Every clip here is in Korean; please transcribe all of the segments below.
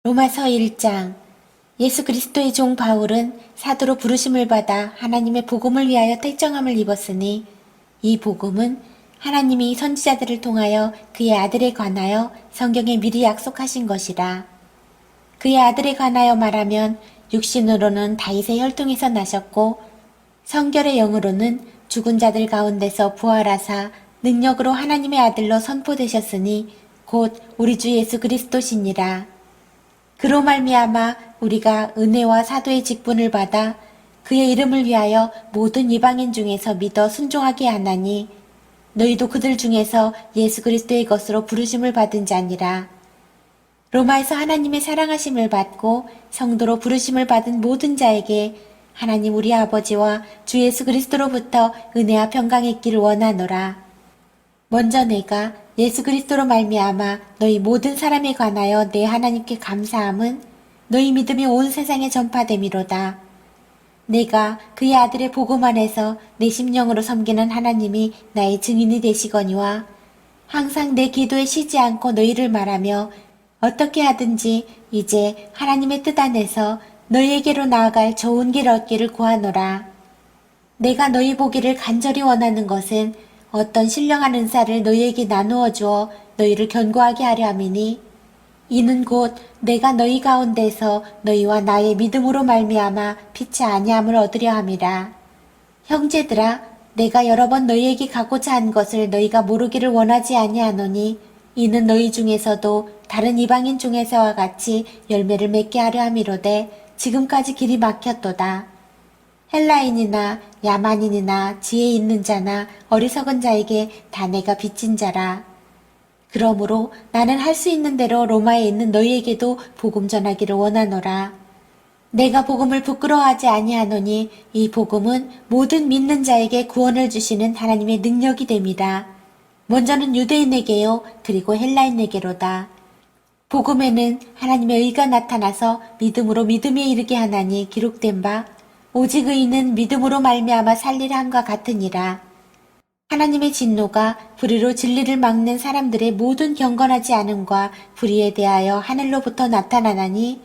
로마서 1장. 예수 그리스도의 종 바울은 사도로 부르심을 받아 하나님의 복음을 위하여 택정함을 입었으니 이 복음은 하나님이 선지자들을 통하여 그의 아들에 관하여 성경에 미리 약속하신 것이라. 그의 아들에 관하여 말하면 육신으로는 다윗의 혈통에서 나셨고 성결의 영으로는 죽은 자들 가운데서 부활하사 능력으로 하나님의 아들로 선포되셨으니 곧 우리 주 예수 그리스도시니라. 그로 말미암아 우리가 은혜와 사도의 직분을 받아 그의 이름을 위하여 모든 이방인 중에서 믿어 순종하게 하나니 너희도 그들 중에서 예수 그리스도의 것으로 부르심을 받은 자니라. 로마에서 하나님의 사랑하심을 받고 성도로 부르심을 받은 모든 자에게 하나님 우리 아버지와 주 예수 그리스도로부터 은혜와 평강이 있기를 원하노라. 먼저 내가 예수 그리스도로 말미암아 너희 모든 사람에 관하여 내 하나님께 감사함은 너희 믿음이 온 세상에 전파됨이로다. 내가 그의 아들의 복음 안에서 내 심령으로 섬기는 하나님이 나의 증인이 되시거니와 항상 내 기도에 쉬지 않고 너희를 말하며 어떻게 하든지 이제 하나님의 뜻 안에서 너희에게로 나아갈 좋은 길 얻기를 구하노라. 내가 너희 보기를 간절히 원하는 것은 어떤 신령한 은사를 너희에게 나누어 주어 너희를 견고하게 하려 함이니 이는 곧 내가 너희 가운데서 너희와 나의 믿음으로 말미암아 피치 아니함을 얻으려 함이라. 형제들아, 내가 여러 번 너희에게 가고자 한 것을 너희가 모르기를 원하지 아니하노니 이는 너희 중에서도 다른 이방인 중에서와 같이 열매를 맺게 하려 함이로되 지금까지 길이 막혔도다. 헬라인이나 야만인이나 지혜 있는 자나 어리석은 자에게 다 내가 빚진 자라. 그러므로 나는 할 수 있는 대로 로마에 있는 너희에게도 복음 전하기를 원하노라. 내가 복음을 부끄러워하지 아니하노니 이 복음은 모든 믿는 자에게 구원을 주시는 하나님의 능력이 됨이라. 먼저는 유대인에게요 그리고 헬라인에게로다. 복음에는 하나님의 의가 나타나서 믿음으로 믿음에 이르게 하나니 기록된 바 오직 의인은 믿음으로 말미암아 살리라 함과 같으니라. 하나님의 진노가 불의로 진리를 막는 사람들의 모든 경건하지 않음과 불의에 대하여 하늘로부터 나타나나니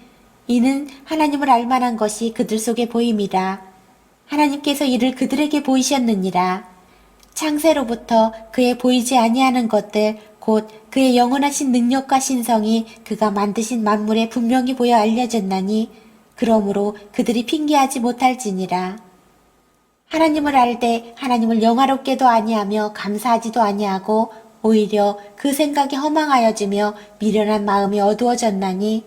이는 하나님을 알만한 것이 그들 속에 보임이라. 하나님께서 이를 그들에게 보이셨느니라. 창세로부터 그의 보이지 아니하는 것들 곧 그의 영원하신 능력과 신성이 그가 만드신 만물에 분명히 보여 알려졌나니 그러므로 그들이 핑계하지 못할지니라. 하나님을 알되 하나님을 영화롭게도 아니하며 감사하지도 아니하고 오히려 그 생각이 허망하여지며 미련한 마음이 어두워졌나니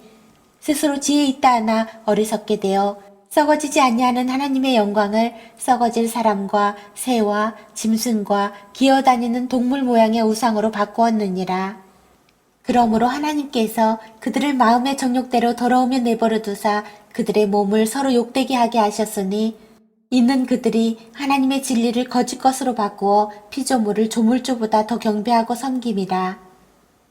스스로 지혜 있다 하나 어리석게 되어 썩어지지 아니하는 하나님의 영광을 썩어질 사람과 새와 짐승과 기어다니는 동물 모양의 우상으로 바꾸었느니라. 그러므로 하나님께서 그들을 마음의 정욕대로 더러우며 내버려 두사 그들의 몸을 서로 욕되게 하게 하셨으니 이는 그들이 하나님의 진리를 거짓 것으로 바꾸어 피조물을 조물주보다 더 경배하고 섬김이라.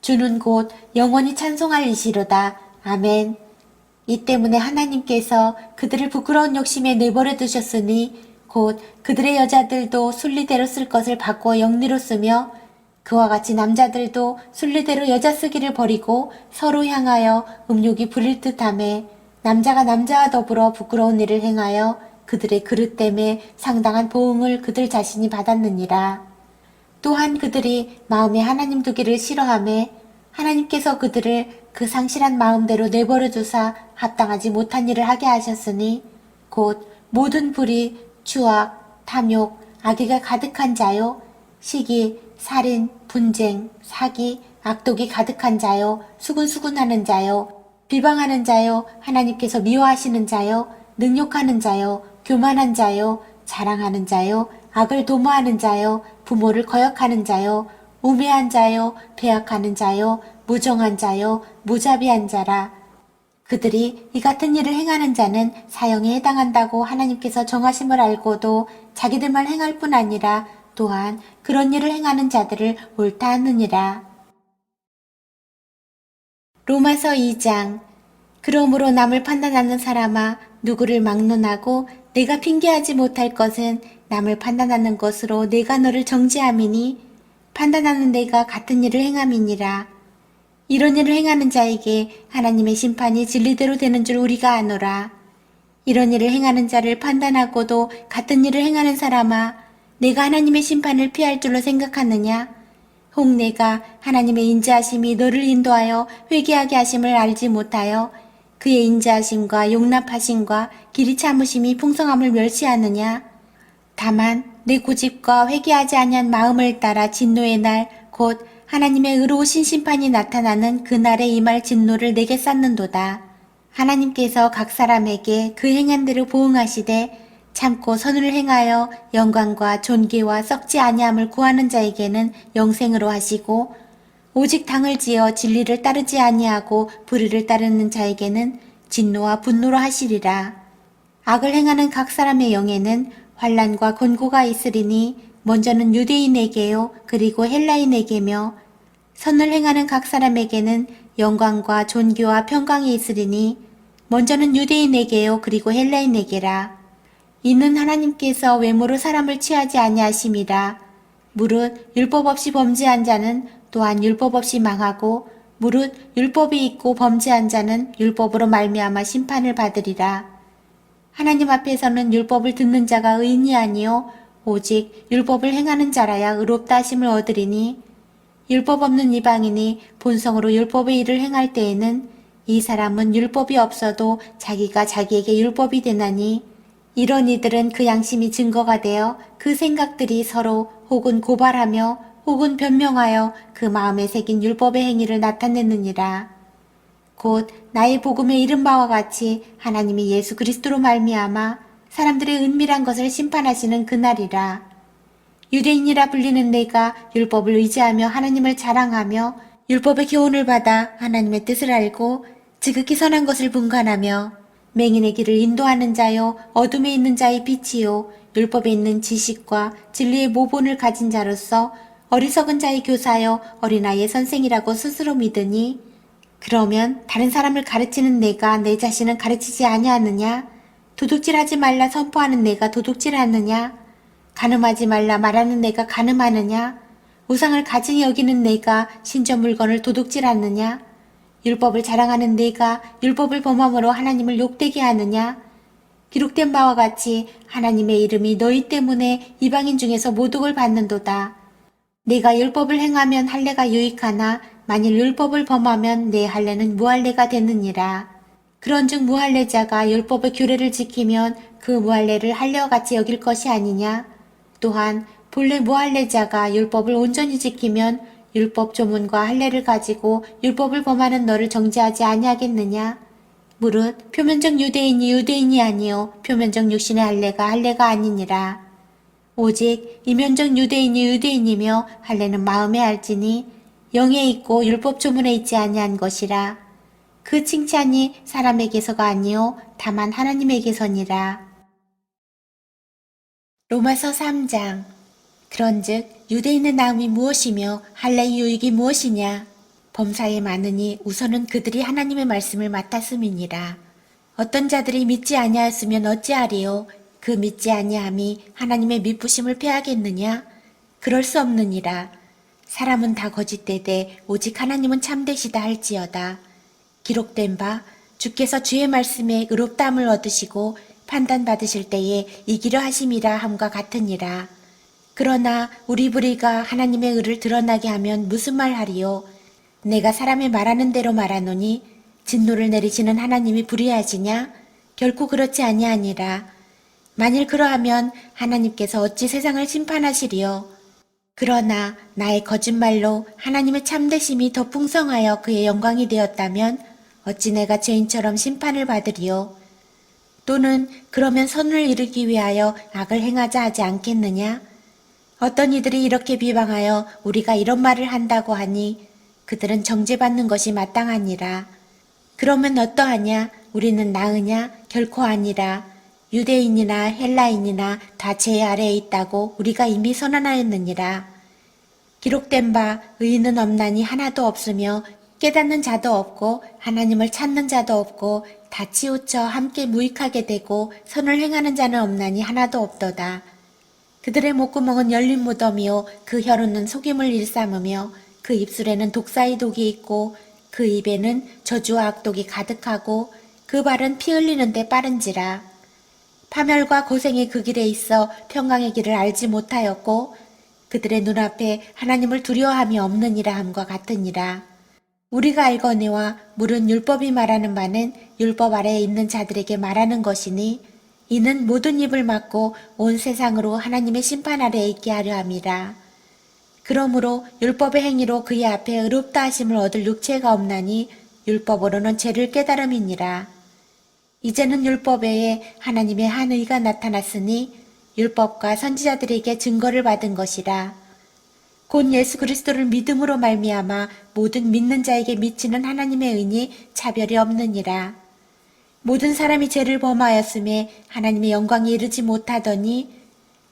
주는 곧 영원히 찬송할 이시로다. 아멘. 이 때문에 하나님께서 그들을 부끄러운 욕심에 내버려 두셨으니 곧 그들의 여자들도 순리대로 쓸 것을 바꾸어 영리로 쓰며 그와 같이 남자들도 순리대로 여자 쓰기를 버리고 서로 향하여 음욕이 부릴 듯하며 남자가 남자와 더불어 부끄러운 일을 행하여 그들의 그릇 때문에 상당한 보응을 그들 자신이 받았느니라. 또한 그들이 마음에 하나님 두기를 싫어하며 하나님께서 그들을 그 상실한 마음대로 내버려 두사 합당하지 못한 일을 하게 하셨으니 곧 모든 불의, 추악, 탐욕, 악의가 가득한 자요 시기, 살인, 분쟁, 사기, 악독이 가득한 자요 수군수군하는 자요 비방하는 자요 하나님께서 미워하시는 자요 능욕하는 자요 교만한 자요 자랑하는 자요 악을 도모하는 자요 부모를 거역하는 자요 우매한 자요 배악하는 자요 무정한 자요 무자비한 자라. 그들이 이 같은 일을 행하는 자는 사형에 해당한다고 하나님께서 정하심을 알고도 자기들만 행할 뿐 아니라 또한 그런 일을 행하는 자들을 옳다 하느니라. 로마서 2장. 그러므로 남을 판단하는 사람아 누구를 막론하고 내가 핑계하지 못할 것은 남을 판단하는 것으로 내가 너를 정죄함이니 판단하는 내가 같은 일을 행함이니라. 이런 일을 행하는 자에게 하나님의 심판이 진리대로 되는 줄 우리가 아노라. 이런 일을 행하는 자를 판단하고도 같은 일을 행하는 사람아, 내가 하나님의 심판을 피할 줄로 생각하느냐? 혹 내가 하나님의 인자하심이 너를 인도하여 회개하게 하심을 알지 못하여 그의 인자하심과 용납하심과 길이 참으심이 풍성함을 멸시하느냐? 다만 내 고집과 회개하지 아니한 마음을 따라 진노의 날 곧 하나님의 의로우신 심판이 나타나는 그날에 임할 진노를 내게 쌓는도다. 하나님께서 각 사람에게 그 행한 대로 보응하시되 참고 선을 행하여 영광과 존귀와 썩지 아니함을 구하는 자에게는 영생으로 하시고 오직 당을 지어 진리를 따르지 아니하고 불의를 따르는 자에게는 진노와 분노로 하시리라. 악을 행하는 각 사람의 영에는 환난과 곤고가 있으리니 먼저는 유대인에게요 그리고 헬라인에게며 선을 행하는 각 사람에게는 영광과 존귀와 평강이 있으리니 먼저는 유대인에게요 그리고 헬라인에게라. 이는 하나님께서 외모로 사람을 취하지 아니하심이라. 무릇 율법 없이 범죄한 자는 또한 율법 없이 망하고 무릇 율법이 있고 범죄한 자는 율법으로 말미암아 심판을 받으리라. 하나님 앞에서는 율법을 듣는 자가 의인이 아니요 오직 율법을 행하는 자라야 의롭다 하심을 얻으리니 율법 없는 이방인이 본성으로 율법의 일을 행할 때에는 이 사람은 율법이 없어도 자기가 자기에게 율법이 되나니 이런 이들은 그 양심이 증거가 되어 그 생각들이 서로 혹은 고발하며 혹은 변명하여 그 마음에 새긴 율법의 행위를 나타내느니라. 곧 나의 복음에 이른 바와 같이 하나님이 예수 그리스도로 말미암아 사람들의 은밀한 것을 심판하시는 그날이라. 유대인이라 불리는 내가 율법을 의지하며 하나님을 자랑하며 율법의 교훈을 받아 하나님의 뜻을 알고 지극히 선한 것을 분간하며 맹인의 길을 인도하는 자요 어둠에 있는 자의 빛이요 율법에 있는 지식과 진리의 모본을 가진 자로서 어리석은 자의 교사요 어린아이의 선생이라고 스스로 믿으니 그러면 다른 사람을 가르치는 내가 내 자신은 가르치지 아니하느냐? 도둑질하지 말라 선포하는 내가 도둑질하느냐? 간음하지 말라 말하는 내가 간음하느냐? 우상을 가증히 여기는 내가 신전 물건을 도둑질하느냐? 율법을 자랑하는 내가 율법을 범함으로 하나님을 욕되게 하느냐? 기록된 바와 같이 하나님의 이름이 너희 때문에 이방인 중에서 모독을 받는도다. 내가 율법을 행하면 할례가 유익하나 만일 율법을 범하면 내 할례는 무할례가 되느니라. 그런즉 무할례자가 율법의 규례를 지키면 그 무할례를 할례와 같이 여길 것이 아니냐? 또한 본래 무할례자가 율법을 온전히 지키면 율법 조문과 할례를 가지고 율법을 범하는 너를 정죄하지 아니하겠느냐? 무릇 표면적 유대인이 유대인이 아니요 표면적 육신의 할례가 할례가 아니니라. 오직 이면적 유대인이 유대인이며 할례는 마음에 알지니 영에 있고 율법 조문에 있지 아니한 것이라. 그 칭찬이 사람에게서가 아니요 다만 하나님에게서니라. 로마서 3장. 그런즉 유대인의 나음이 무엇이며 할례의 유익이 무엇이냐? 범사에 많으니 우선은 그들이 하나님의 말씀을 맡았음이니라. 어떤 자들이 믿지 아니하였으면 어찌하리요? 그 믿지 아니함이 하나님의 미쁘심을 패하겠느냐? 그럴 수 없느니라. 사람은 다 거짓되되 오직 하나님은 참되시다 할지어다. 기록된 바 주께서 주의 말씀에 의롭다함을 얻으시고 판단받으실 때에 이기려 하심이라 함과 같으니라. 그러나 우리 불의가 하나님의 의를 드러나게 하면 무슨 말 하리요? 내가 사람의 말하는 대로 말하노니 진노를 내리시는 하나님이 불의하시냐? 결코 그렇지 아니하니라. 만일 그러하면 하나님께서 어찌 세상을 심판하시리요? 그러나 나의 거짓말로 하나님의 참되심이 더 풍성하여 그의 영광이 되었다면 어찌 내가 죄인처럼 심판을 받으리요? 또는 그러면 선을 이루기 위하여 악을 행하자 하지 않겠느냐? 어떤 이들이 이렇게 비방하여 우리가 이런 말을 한다고 하니 그들은 정죄받는 것이 마땅하니라. 그러면 어떠하냐? 우리는 나으냐? 결코 아니라. 유대인이나 헬라인이나 다 제 아래에 있다고 우리가 이미 선언하였느니라. 기록된 바 의인은 없나니 하나도 없으며 깨닫는 자도 없고 하나님을 찾는 자도 없고 다 치우쳐 함께 무익하게 되고 선을 행하는 자는 없나니 하나도 없도다. 그들의 목구멍은 열린 무덤이요 그 혀로는 속임을 일삼으며 그 입술에는 독사의 독이 있고 그 입에는 저주와 악독이 가득하고 그 발은 피 흘리는데 빠른지라. 파멸과 고생이 그 길에 있어 평강의 길을 알지 못하였고 그들의 눈앞에 하나님을 두려워함이 없느니라 함과 같으니라. 우리가 알거니와 물은 율법이 말하는 바는 율법 아래에 있는 자들에게 말하는 것이니 이는 모든 입을 막고 온 세상으로 하나님의 심판 아래에 있게 하려 함이라. 그러므로 율법의 행위로 그의 앞에 의롭다 하심을 얻을 육체가 없나니 율법으로는 죄를 깨달음이니라. 이제는 율법 외에 하나님의 한 의가 나타났으니 율법과 선지자들에게 증거를 받은 것이라. 곧 예수 그리스도를 믿음으로 말미암아 모든 믿는 자에게 미치는 하나님의 의니 차별이 없느니라. 모든 사람이 죄를 범하였음에 하나님의 영광에 이르지 못하더니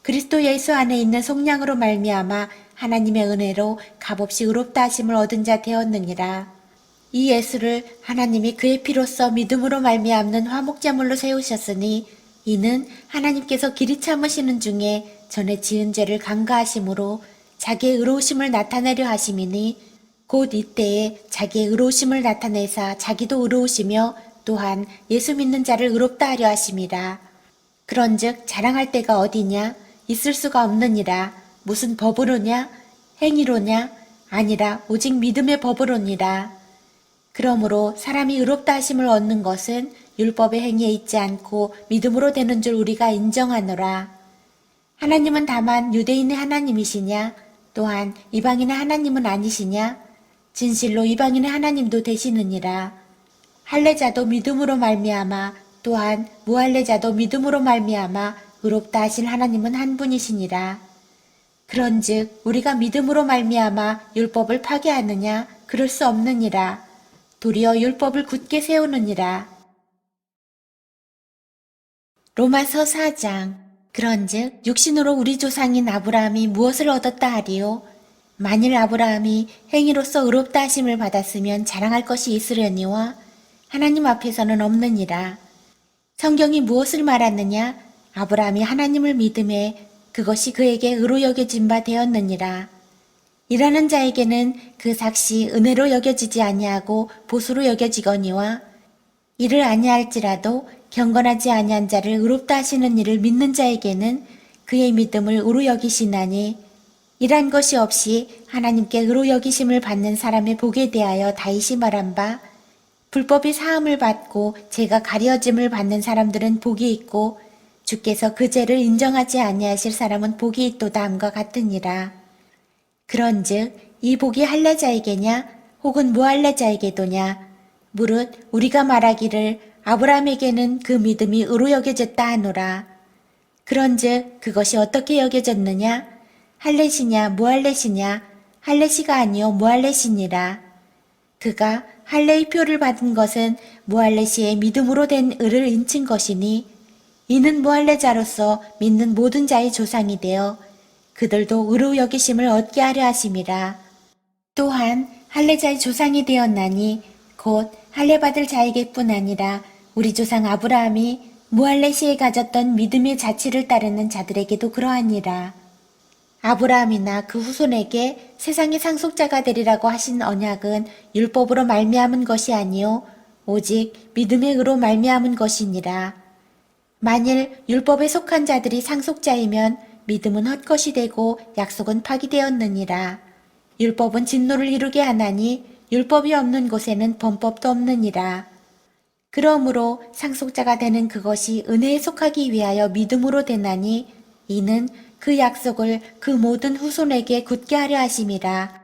그리스도 예수 안에 있는 속량으로 말미암아 하나님의 은혜로 값없이 의롭다 하심을 얻은 자 되었느니라. 이 예수를 하나님이 그의 피로써 믿음으로 말미암는 화목제물로 세우셨으니 이는 하나님께서 길이 참으시는 중에 전에 지은 죄를 간과하심으로 자기의 의로우심을 나타내려 하심이니 곧 이때에 자기의 의로우심을 나타내사 자기도 의로우시며 또한 예수 믿는 자를 의롭다 하려 하심이라. 그런즉 자랑할 데가 어디냐? 있을 수가 없느니라. 무슨 법으로냐? 행위로냐? 아니라 오직 믿음의 법으로니라. 그러므로 사람이 의롭다 하심을 얻는 것은 율법의 행위에 있지 않고 믿음으로 되는 줄 우리가 인정하노라. 하나님은 다만 유대인의 하나님이시냐? 또한 이방인의 하나님은 아니시냐? 진실로 이방인의 하나님도 되시느니라. 할례자도 믿음으로 말미암아 또한 무할례자도 믿음으로 말미암아 의롭다 하신 하나님은 한 분이시니라. 그런즉 우리가 믿음으로 말미암아 율법을 파괴하느냐? 그럴 수 없느니라. 도리어 율법을 굳게 세우느니라. 로마서 4장. 그런즉 육신으로 우리 조상인 아브라함이 무엇을 얻었다 하리요? 만일 아브라함이 행위로서 의롭다 하심을 받았으면 자랑할 것이 있으려니와 하나님 앞에서는 없느니라. 성경이 무엇을 말하느냐? 아브라함이 하나님을 믿음에 그것이 그에게 의로 여겨진 바 되었느니라. 일하는 자에게는 그 삭시 은혜로 여겨지지 아니하고 보수로 여겨지거니와 이를 아니할지라도 경건하지 아니한 자를 의롭다 하시는 이를 믿는 자에게는 그의 믿음을 의로 여기시나니 이란 것이 없이 하나님께 의로 여기심을 받는 사람의 복에 대하여 다윗이 말한 바 불법이 사함을 받고 죄가 가려짐을 받는 사람들은 복이 있고 주께서 그 죄를 인정하지 아니하실 사람은 복이 있도다 함과 같으니라. 그런즉 이 복이 할례자에게냐 혹은 무할례자에게도냐 무릇 우리가 말하기를 아브라함에게는 그 믿음이 의로 여겨졌다 하노라. 그런즉 그것이 어떻게 여겨졌느냐? 할례시냐 무할례시냐? 할례시가 아니요 무할례시니라. 그가 할례의 표를 받은 것은 무할례시의 믿음으로 된 의를 인친 것이니 이는 무할례자로서 믿는 모든 자의 조상이 되어 그들도 의로 여기심을 얻게 하려 하심이라. 또한 할례자의 조상이 되었나니 곧 할례받을 자에게뿐 아니라 우리 조상 아브라함이 무할례시에 가졌던 믿음의 자치를 따르는 자들에게도 그러하니라. 아브라함이나 그 후손에게 세상의 상속자가 되리라고 하신 언약은 율법으로 말미암은 것이 아니요 오직 믿음의 의로 말미암은 것이니라. 만일 율법에 속한 자들이 상속자이면 믿음은 헛것이 되고 약속은 파기되었느니라. 율법은 진노를 이루게 하나니 율법이 없는 곳에는 범법도 없느니라. 그러므로 상속자가 되는 그것이 은혜에 속하기 위하여 믿음으로 되나니 이는 그 약속을 그 모든 후손에게 굳게 하려 하심이라.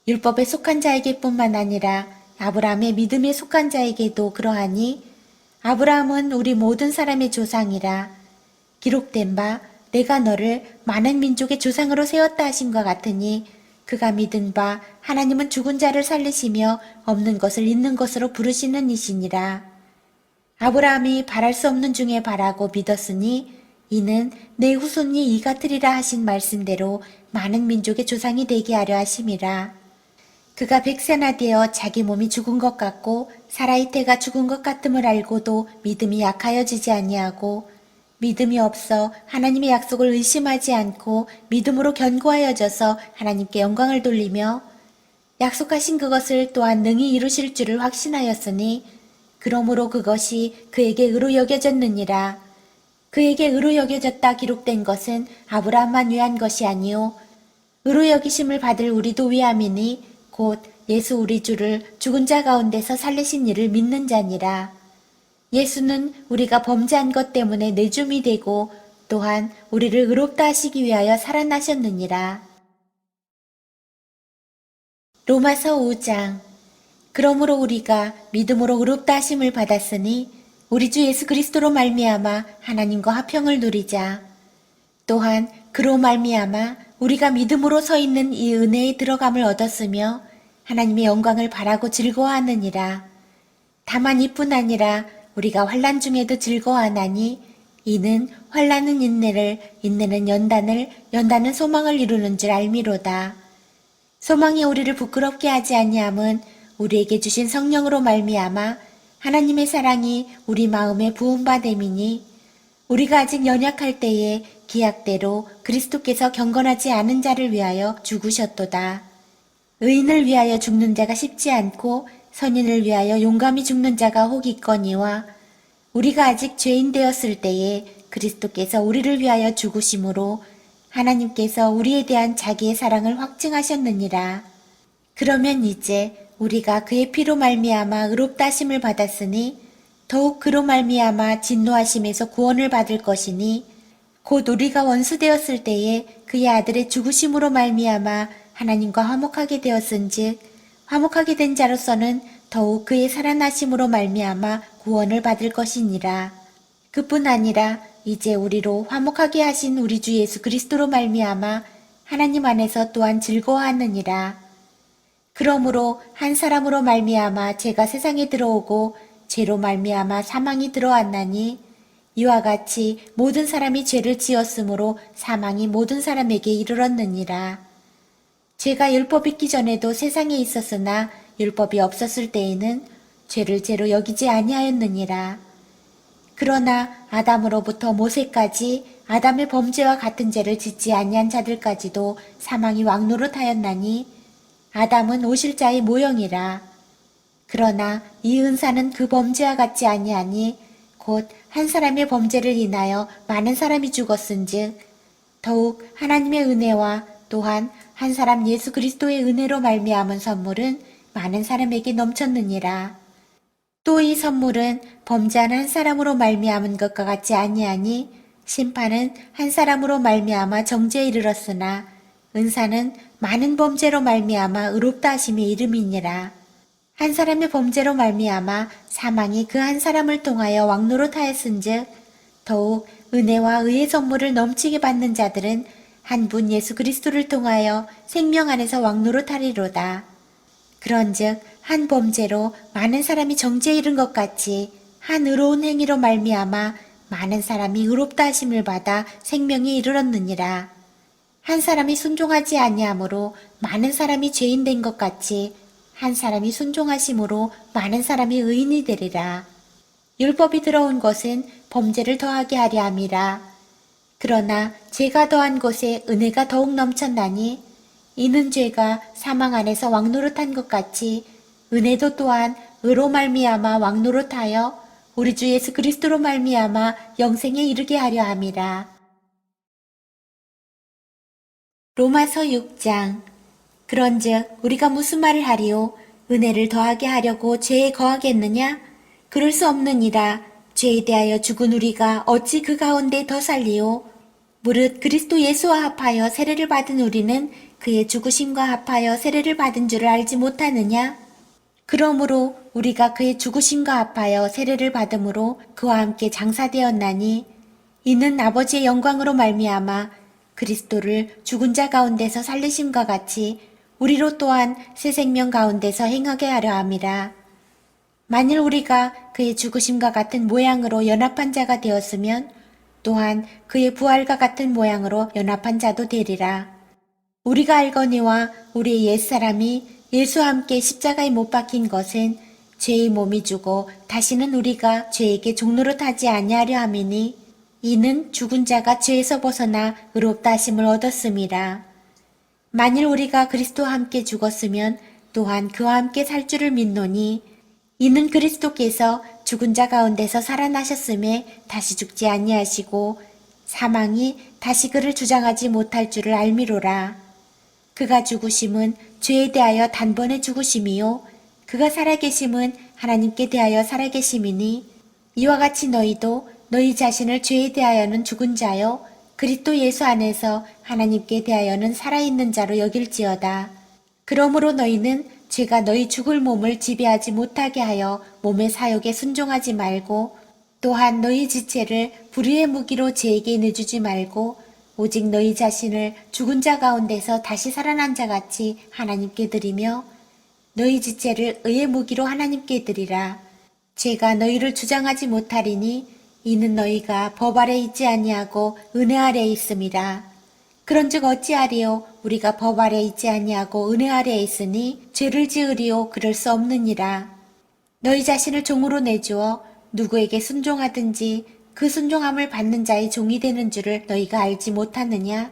율법에 속한 자에게뿐만 아니라 아브라함의 믿음에 속한 자에게도 그러하니 아브라함은 우리 모든 사람의 조상이라. 기록된 바 내가 너를 많은 민족의 조상으로 세웠다 하심과 같으니 그가 믿은 바 하나님은 죽은 자를 살리시며 없는 것을 있는 것으로 부르시는 이시니라. 아브라함이 바랄 수 없는 중에 바라고 믿었으니 이는 내 후손이 이 같으리라 하신 말씀대로 많은 민족의 조상이 되게 하려 하심이라. 그가 백세나 되어 자기 몸이 죽은 것 같고 사라의 태가 죽은 것 같음을 알고도 믿음이 약하여지지 아니하고 믿음이 없어 하나님의 약속을 의심하지 않고 믿음으로 견고하여져서 하나님께 영광을 돌리며 약속하신 그것을 또한 능히 이루실 줄을 확신하였으니 그러므로 그것이 그에게 의로 여겨졌느니라. 그에게 의로 여겨졌다 기록된 것은 아브라함만 위한 것이 아니요 의로 여기심을 받을 우리도 위함이니 곧 예수 우리 주를 죽은 자 가운데서 살리신 이를 믿는 자니라. 예수는 우리가 범죄한 것 때문에 내줌이 되고 또한 우리를 의롭다 하시기 위하여 살아나셨느니라. 로마서 5장. 그러므로 우리가 믿음으로 의롭다 하심을 받았으니 우리 주 예수 그리스도로 말미암아 하나님과 화평을 누리자. 또한 그로 말미암아 우리가 믿음으로 서 있는 이 은혜에 들어감을 얻었으며 하나님의 영광을 바라고 즐거워하느니라. 다만 이뿐 아니라 우리가 환난 중에도 즐거워하나니 이는 환난은 인내를, 인내는 연단을, 연단은 소망을 이루는 줄 알미로다. 소망이 우리를 부끄럽게 하지 아니함은 우리에게 주신 성령으로 말미암아 하나님의 사랑이 우리 마음에 부음받음이니 우리가 아직 연약할 때에 기약대로 그리스도께서 경건하지 않은 자를 위하여 죽으셨도다. 의인을 위하여 죽는 자가 쉽지 않고 선인을 위하여 용감히 죽는 자가 혹 있거니와 우리가 아직 죄인 되었을 때에 그리스도께서 우리를 위하여 죽으심으로 하나님께서 우리에 대한 자기의 사랑을 확증하셨느니라. 그러면 이제 우리가 그의 피로 말미암아 의롭다 하심을 받았으니 더욱 그로 말미암아 진노하심에서 구원을 받을 것이니 곧 우리가 원수 되었을 때에 그의 아들의 죽으심으로 말미암아 하나님과 화목하게 되었은즉 화목하게 된 자로서는 더욱 그의 살아나심으로 말미암아 구원을 받을 것이니라. 그뿐 아니라 이제 우리로 화목하게 하신 우리 주 예수 그리스도로 말미암아 하나님 안에서 또한 즐거워하느니라. 그러므로 한 사람으로 말미암아 죄가 세상에 들어오고 죄로 말미암아 사망이 들어왔나니 이와 같이 모든 사람이 죄를 지었으므로 사망이 모든 사람에게 이르렀느니라. 죄가 율법 있기 전에도 세상에 있었으나 율법이 없었을 때에는 죄를 죄로 여기지 아니하였느니라. 그러나 아담으로부터 모세까지 아담의 범죄와 같은 죄를 짓지 아니한 자들까지도 사망이 왕노릇하였나니 아담은 오실 자의 모형이라. 그러나 이 은사는 그 범죄와 같지 아니하니 곧 한 사람의 범죄를 인하여 많은 사람이 죽었은즉 더욱 하나님의 은혜와 또한 한 사람 예수 그리스도의 은혜로 말미암은 선물은 많은 사람에게 넘쳤느니라. 또 이 선물은 범죄한 한 사람으로 말미암은 것과 같지 아니하니 심판은 한 사람으로 말미암아 정죄에 이르렀으나 은사는 많은 범죄로 말미암아 의롭다 하심의 이름이니라. 한 사람의 범죄로 말미암아 사망이 그 한 사람을 통하여 왕노릇하였은즉 더욱 은혜와 의의 선물을 넘치게 받는 자들은 한 분 예수 그리스도를 통하여 생명 안에서 왕노릇하리로다. 그런즉 한 범죄로 많은 사람이 정죄에 이른 것 같이 한 의로운 행위로 말미암아 많은 사람이 의롭다 하심을 받아 생명에 이르렀느니라. 한 사람이 순종하지 아니하므로 많은 사람이 죄인 된 것 같이 한 사람이 순종하심으로 많은 사람이 의인이 되리라. 율법이 들어온 것은 범죄를 더하게 하려 함이라. 그러나 죄가 더한 곳에 은혜가 더욱 넘쳤나니 이는 죄가 사망 안에서 왕노릇한 것 같이 은혜도 또한 의로 말미암아 왕노릇하여 우리 주 예수 그리스도로 말미암아 영생에 이르게 하려 함이라. 로마서 6장. 그런즉 우리가 무슨 말을 하리요? 은혜를 더하게 하려고 죄에 거하겠느냐? 그럴 수 없느니라. 죄에 대하여 죽은 우리가 어찌 그 가운데 더 살리요? 무릇 그리스도 예수와 합하여 세례를 받은 우리는 그의 죽으심과 합하여 세례를 받은 줄을 알지 못하느냐? 그러므로 우리가 그의 죽으심과 합하여 세례를 받음으로 그와 함께 장사되었나니 이는 아버지의 영광으로 말미암아 그리스도를 죽은 자 가운데서 살리심과 같이 우리로 또한 새 생명 가운데서 행하게 하려 함이라. 만일 우리가 그의 죽으심과 같은 모양으로 연합한 자가 되었으면 또한 그의 부활과 같은 모양으로 연합한 자도 되리라. 우리가 알거니와 우리의 옛사람이 예수와 함께 십자가에 못 박힌 것은 죄의 몸이 주고 다시는 우리가 죄에게 종노릇하지 아니하려 함이니 이는 죽은 자가 죄에서 벗어나 의롭다 하심을 얻었음이라. 만일 우리가 그리스도와 함께 죽었으면 또한 그와 함께 살 줄을 믿노니 이는 그리스도께서 죽은 자 가운데서 살아나셨음에 다시 죽지 아니하시고 사망이 다시 그를 주장하지 못할 줄을 알미로라. 그가 죽으심은 죄에 대하여 단번에 죽으심이요 그가 살아계심은 하나님께 대하여 살아계심이니 이와 같이 너희도 너희 자신을 죄에 대하여는 죽은 자요 그리스도 예수 안에서 하나님께 대하여는 살아있는 자로 여길지어다. 그러므로 너희는 죄가 너희 죽을 몸을 지배하지 못하게 하여 몸의 사욕에 순종하지 말고 또한 너희 지체를 불의의 무기로 죄에게 내주지 말고 오직 너희 자신을 죽은 자 가운데서 다시 살아난 자 같이 하나님께 드리며 너희 지체를 의의 무기로 하나님께 드리라. 죄가 너희를 주장하지 못하리니 이는 너희가 법 아래 있지 아니하고 은혜 아래 있음이라. 그런즉 어찌하리요 우리가 법 아래 있지 아니하고 은혜 아래 있으니 죄를 지으리요 그럴 수 없느니라. 너희 자신을 종으로 내주어 누구에게 순종하든지 그 순종함을 받는 자의 종이 되는 줄을 너희가 알지 못하느냐?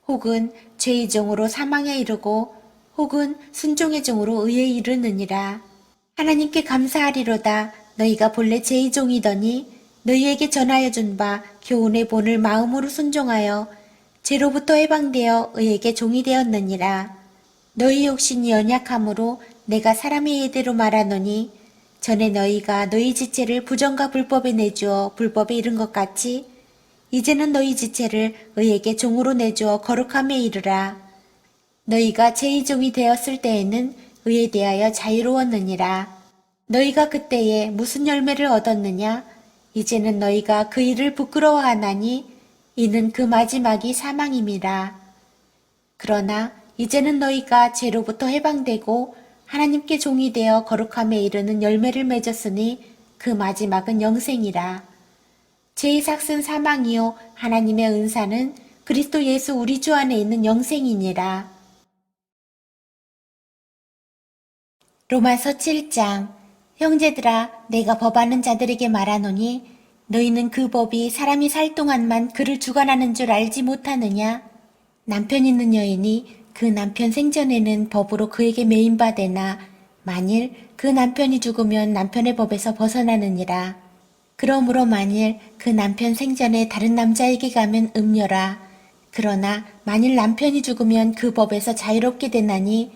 혹은 죄의 종으로 사망에 이르고 혹은 순종의 종으로 의에 이르느니라. 하나님께 감사하리로다. 너희가 본래 죄의 종이더니 너희에게 전하여 준 바 교훈의 본을 마음으로 순종하여 죄로부터 해방되어 의에게 종이 되었느니라. 너희 욕심이 연약함으로 내가 사람의 예대로 말하노니 전에 너희가 너희 지체를 부정과 불법에 내주어 불법에 이른 것 같이 이제는 너희 지체를 의에게 종으로 내주어 거룩함에 이르라. 너희가 죄의 종이 되었을 때에는 의에 대하여 자유로웠느니라. 너희가 그때에 무슨 열매를 얻었느냐? 이제는 너희가 그 일을 부끄러워하나니 이는 그 마지막이 사망임이라. 그러나 이제는 너희가 죄로부터 해방되고 하나님께 종이 되어 거룩함에 이르는 열매를 맺었으니 그 마지막은 영생이라. 죄의 삭은 사망이요 하나님의 은사는 그리스도 예수 우리 주 안에 있는 영생이니라. 로마서 7장. 형제들아 내가 법하는 자들에게 말하노니 너희는 그 법이 사람이 살 동안만 그를 주관하는 줄 알지 못하느냐? 남편 있는 여인이 그 남편 생전에는 법으로 그에게 매인바되나 만일 그 남편이 죽으면 남편의 법에서 벗어나느니라. 그러므로 만일 그 남편 생전에 다른 남자에게 가면 음녀라. 그러나 만일 남편이 죽으면 그 법에서 자유롭게 되나니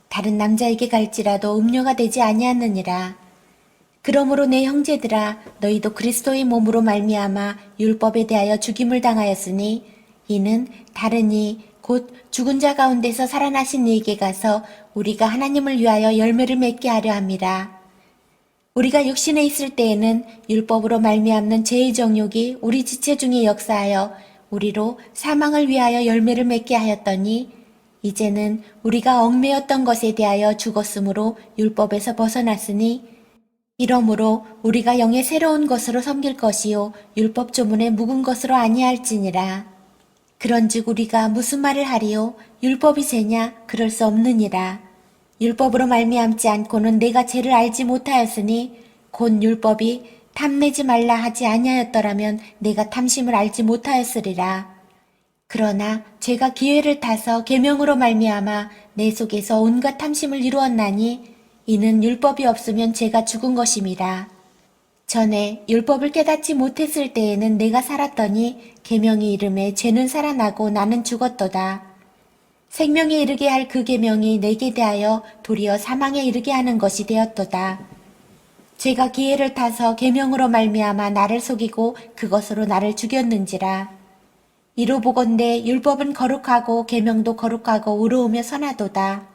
다른 남자에게 갈지라도 음녀가 되지 아니하느니라. 그러므로 내 형제들아 너희도 그리스도의 몸으로 말미암아 율법에 대하여 죽임을 당하였으니 이는 다른이 곧 죽은 자 가운데서 살아나신 이에게 가서 우리가 하나님을 위하여 열매를 맺게 하려 함이라. 우리가 육신에 있을 때에는 율법으로 말미암는 죄의 정욕이 우리 지체 중에 역사하여 우리로 사망을 위하여 열매를 맺게 하였더니 이제는 우리가 얽매였던 것에 대하여 죽었으므로 율법에서 벗어났으니 이러므로 우리가 영의 새로운 것으로 섬길 것이요 율법 조문에 묵은 것으로 아니할지니라. 그런즉 우리가 무슨 말을 하리요? 율법이 죄냐? 그럴 수 없느니라. 율법으로 말미암지 않고는 내가 죄를 알지 못하였으니 곧 율법이 탐내지 말라 하지 아니하였더라면 내가 탐심을 알지 못하였으리라. 그러나 죄가 기회를 타서 계명으로 말미암아 내 속에서 온갖 탐심을 이루었나니 이는 율법이 없으면 죄가 죽은 것임이라. 전에 율법을 깨닫지 못했을 때에는 내가 살았더니 계명이 이름에 죄는 살아나고 나는 죽었도다. 생명에 이르게 할 그 계명이 내게 대하여 도리어 사망에 이르게 하는 것이 되었도다. 죄가 기회를 타서 계명으로 말미암아 나를 속이고 그것으로 나를 죽였는지라. 이로 보건대 율법은 거룩하고 계명도 거룩하고 의로우며 선하도다.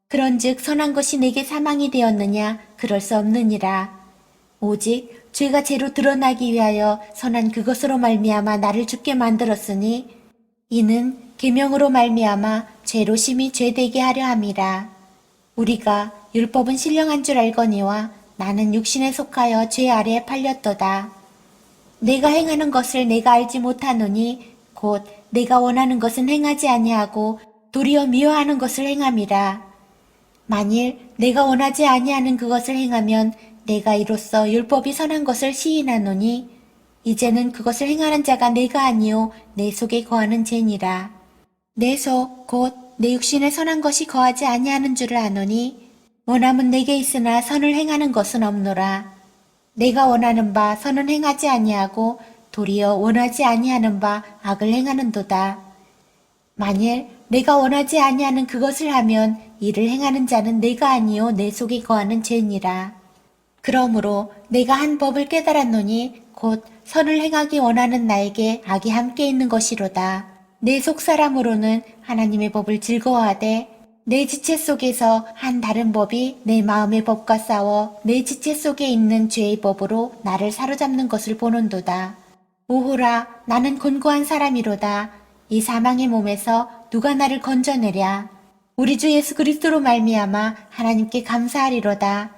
그런즉 선한 것이 내게 사망이 되었느냐? 그럴 수 없느니라. 오직 죄가 죄로 드러나기 위하여 선한 그것으로 말미암아 나를 죽게 만들었으니 이는 계명으로 말미암아 죄로 심히 죄되게 하려 함이라. 우리가 율법은 신령한 줄 알거니와 나는 육신에 속하여 죄 아래에 팔렸도다. 내가 행하는 것을 내가 알지 못하노니 곧 내가 원하는 것은 행하지 아니하고 도리어 미워하는 것을 행함이라. 만일 내가 원하지 아니하는 그것을 행하면 내가 이로써 율법이 선한 것을 시인하노니 이제는 그것을 행하는 자가 내가 아니요 내 속에 거하는 죄니라. 내 속 곧 내 육신에 선한 것이 거하지 아니하는 줄을 아노니 원함은 내게 있으나 선을 행하는 것은 없노라. 내가 원하는 바 선은 행하지 아니하고 도리어 원하지 아니하는 바 악을 행하는도다. 만일 내가 원하지 아니하는 그것을 하면 이를 행하는 자는 내가 아니요 내 속에 거하는 죄니라. 그러므로 내가 한 법을 깨달았노니 곧 선을 행하기 원하는 나에게 악이 함께 있는 것이로다. 내 속사람으로는 하나님의 법을 즐거워하되 내 지체 속에서 한 다른 법이 내 마음의 법과 싸워 내 지체 속에 있는 죄의 법으로 나를 사로잡는 것을 보는도다. 오호라, 나는 곤고한 사람이로다. 이 사망의 몸에서 누가 나를 건져내랴. 우리 주 예수 그리스도로 말미암아 하나님께 감사하리로다.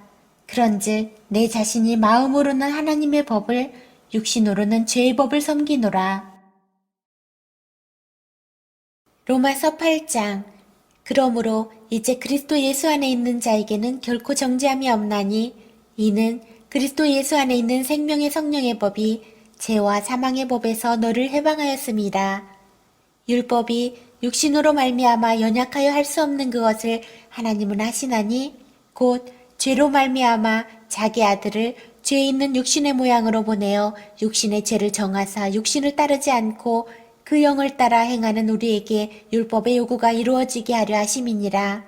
그런즉 내 자신이 마음으로는 하나님의 법을, 육신으로는 죄의 법을 섬기노라. 로마서 8장. 그러므로 이제 그리스도 예수 안에 있는 자에게는 결코 정죄함이 없나니 이는 그리스도 예수 안에 있는 생명의 성령의 법이 죄와 사망의 법에서 너를 해방하였습니다. 율법이 육신으로 말미암아 연약하여 할 수 없는 그것을 하나님은 하시나니 곧 죄로 말미암아 자기 아들을 죄 있는 육신의 모양으로 보내어 육신의 죄를 정하사 육신을 따르지 않고 그 영을 따라 행하는 우리에게 율법의 요구가 이루어지게 하려 하심이니라.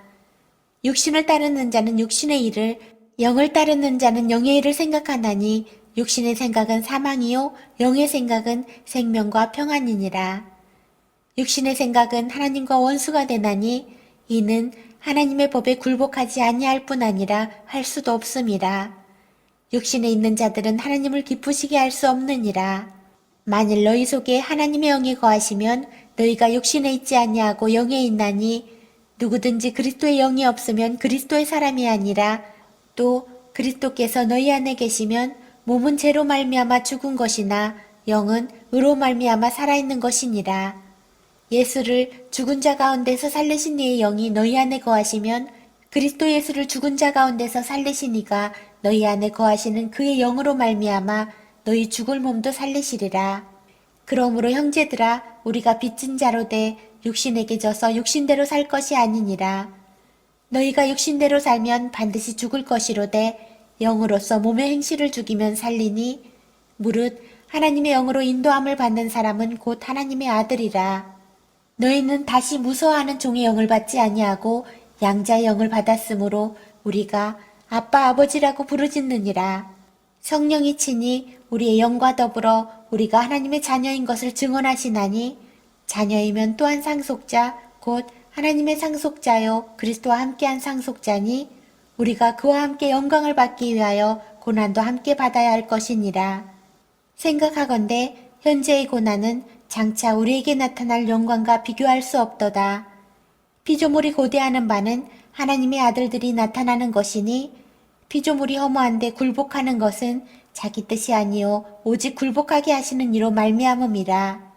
육신을 따르는 자는 육신의 일을, 영을 따르는 자는 영의 일을 생각하나니 육신의 생각은 사망이요 영의 생각은 생명과 평안이니라. 육신의 생각은 하나님과 원수가 되나니 이는 하나님의 법에 굴복하지 아니할 뿐 아니라 할 수도 없음이라. 육신에 있는 자들은 하나님을 기쁘시게 할 수 없느니라. 만일 너희 속에 하나님의 영이 거하시면 너희가 육신에 있지 아니하고 영에 있나니 누구든지 그리스도의 영이 없으면 그리스도의 사람이 아니라 또 그리스도께서 너희 안에 계시면 몸은 죄로 말미암아 죽은 것이나 영은 의로 말미암아 살아있는 것이니라. 예수를 죽은 자 가운데서 살리신 이의 영이 너희 안에 거하시면 그리스도 예수를 죽은 자 가운데서 살리신 이가 너희 안에 거하시는 그의 영으로 말미암아 너희 죽을 몸도 살리시리라. 그러므로 형제들아 우리가 빚진 자로 돼 육신에게 져서 육신대로 살 것이 아니니라. 너희가 육신대로 살면 반드시 죽을 것이로되 영으로서 몸의 행실을 죽이면 살리니 무릇 하나님의 영으로 인도함을 받는 사람은 곧 하나님의 아들이라. 너희는 다시 무서워하는 종의 영을 받지 아니하고 양자의 영을 받았으므로 우리가 아빠 아버지라고 부르짖느니라. 성령이 친히 우리의 영과 더불어 우리가 하나님의 자녀인 것을 증언하시나니 자녀이면 또한 상속자 곧 하나님의 상속자요 그리스도와 함께한 상속자니 우리가 그와 함께 영광을 받기 위하여 고난도 함께 받아야 할 것이니라. 생각하건대 현재의 고난은 장차 우리에게 나타날 영광과 비교할 수 없도다. 피조물이 고대하는 바는 하나님의 아들들이 나타나는 것이니 피조물이 허무한데 굴복하는 것은 자기 뜻이 아니요 오직 굴복하게 하시는 이로 말미암음이라.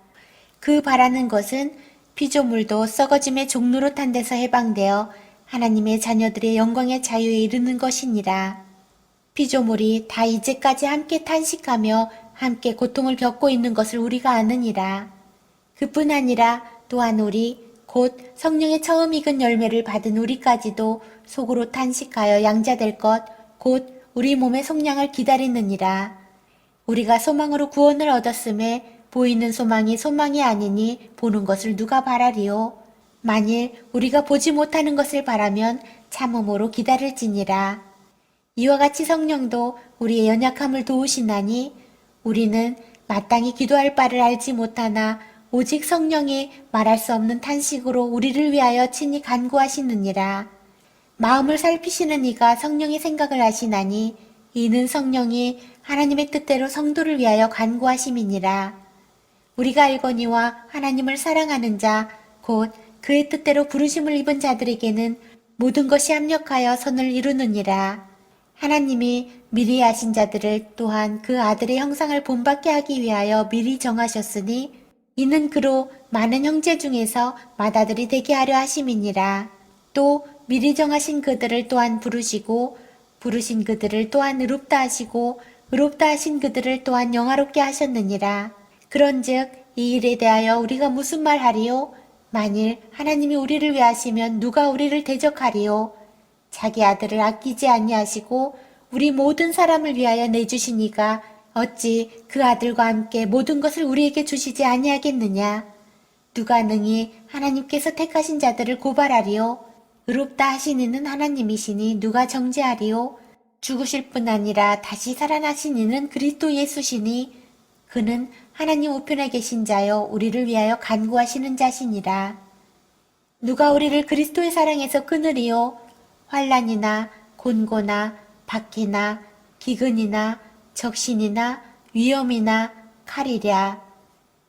그 바라는 것은 피조물도 썩어짐의 종노릇한 데서 해방되어 하나님의 자녀들의 영광의 자유에 이르는 것이니라. 피조물이 다 이제까지 함께 탄식하며 함께 고통을 겪고 있는 것을 우리가 아느니라. 그뿐 아니라 또한 우리 곧 성령의 처음 익은 열매를 받은 우리까지도 속으로 탄식하여 양자될 것 곧 우리 몸의 속량을 기다리느니라. 우리가 소망으로 구원을 얻었음에 보이는 소망이 소망이 아니니 보는 것을 누가 바라리요. 만일 우리가 보지 못하는 것을 바라면 참음으로 기다릴지니라. 이와 같이 성령도 우리의 연약함을 도우시나니 우리는 마땅히 기도할 바를 알지 못하나 오직 성령이 말할 수 없는 탄식으로 우리를 위하여 친히 간구하시느니라. 마음을 살피시는 이가 성령의 생각을 하시나니 이는 성령이 하나님의 뜻대로 성도를 위하여 간구하심이니라. 우리가 알거니와 하나님을 사랑하는 자 곧 그의 뜻대로 부르심을 입은 자들에게는 모든 것이 합력하여 선을 이루느니라. 하나님이 미리 아신 자들을 또한 그 아들의 형상을 본받게 하기 위하여 미리 정하셨으니 이는 그로 많은 형제 중에서 맏아들이 되게 하려 하심이니라. 또 미리 정하신 그들을 또한 부르시고 부르신 그들을 또한 의롭다 하시고 의롭다 하신 그들을 또한 영화롭게 하셨느니라. 그런즉 이 일에 대하여 우리가 무슨 말하리요? 만일 하나님이 우리를 위하시면 누가 우리를 대적하리요? 자기 아들을 아끼지 아니하시고 우리 모든 사람을 위하여 내주시니가 어찌 그 아들과 함께 모든 것을 우리에게 주시지 아니하겠느냐. 누가 능히 하나님께서 택하신 자들을 고발하리요. 의롭다 하신 이는 하나님이시니 누가 정죄하리요. 죽으실 뿐 아니라 다시 살아나신 이는 그리스도 예수시니 그는 하나님 우편에 계신 자여 우리를 위하여 간구하시는 자시니라. 누가 우리를 그리스도의 사랑에서 끊으리요. 환난이나 곤고나 박해나 기근이나 적신이나 위험이나 칼이랴.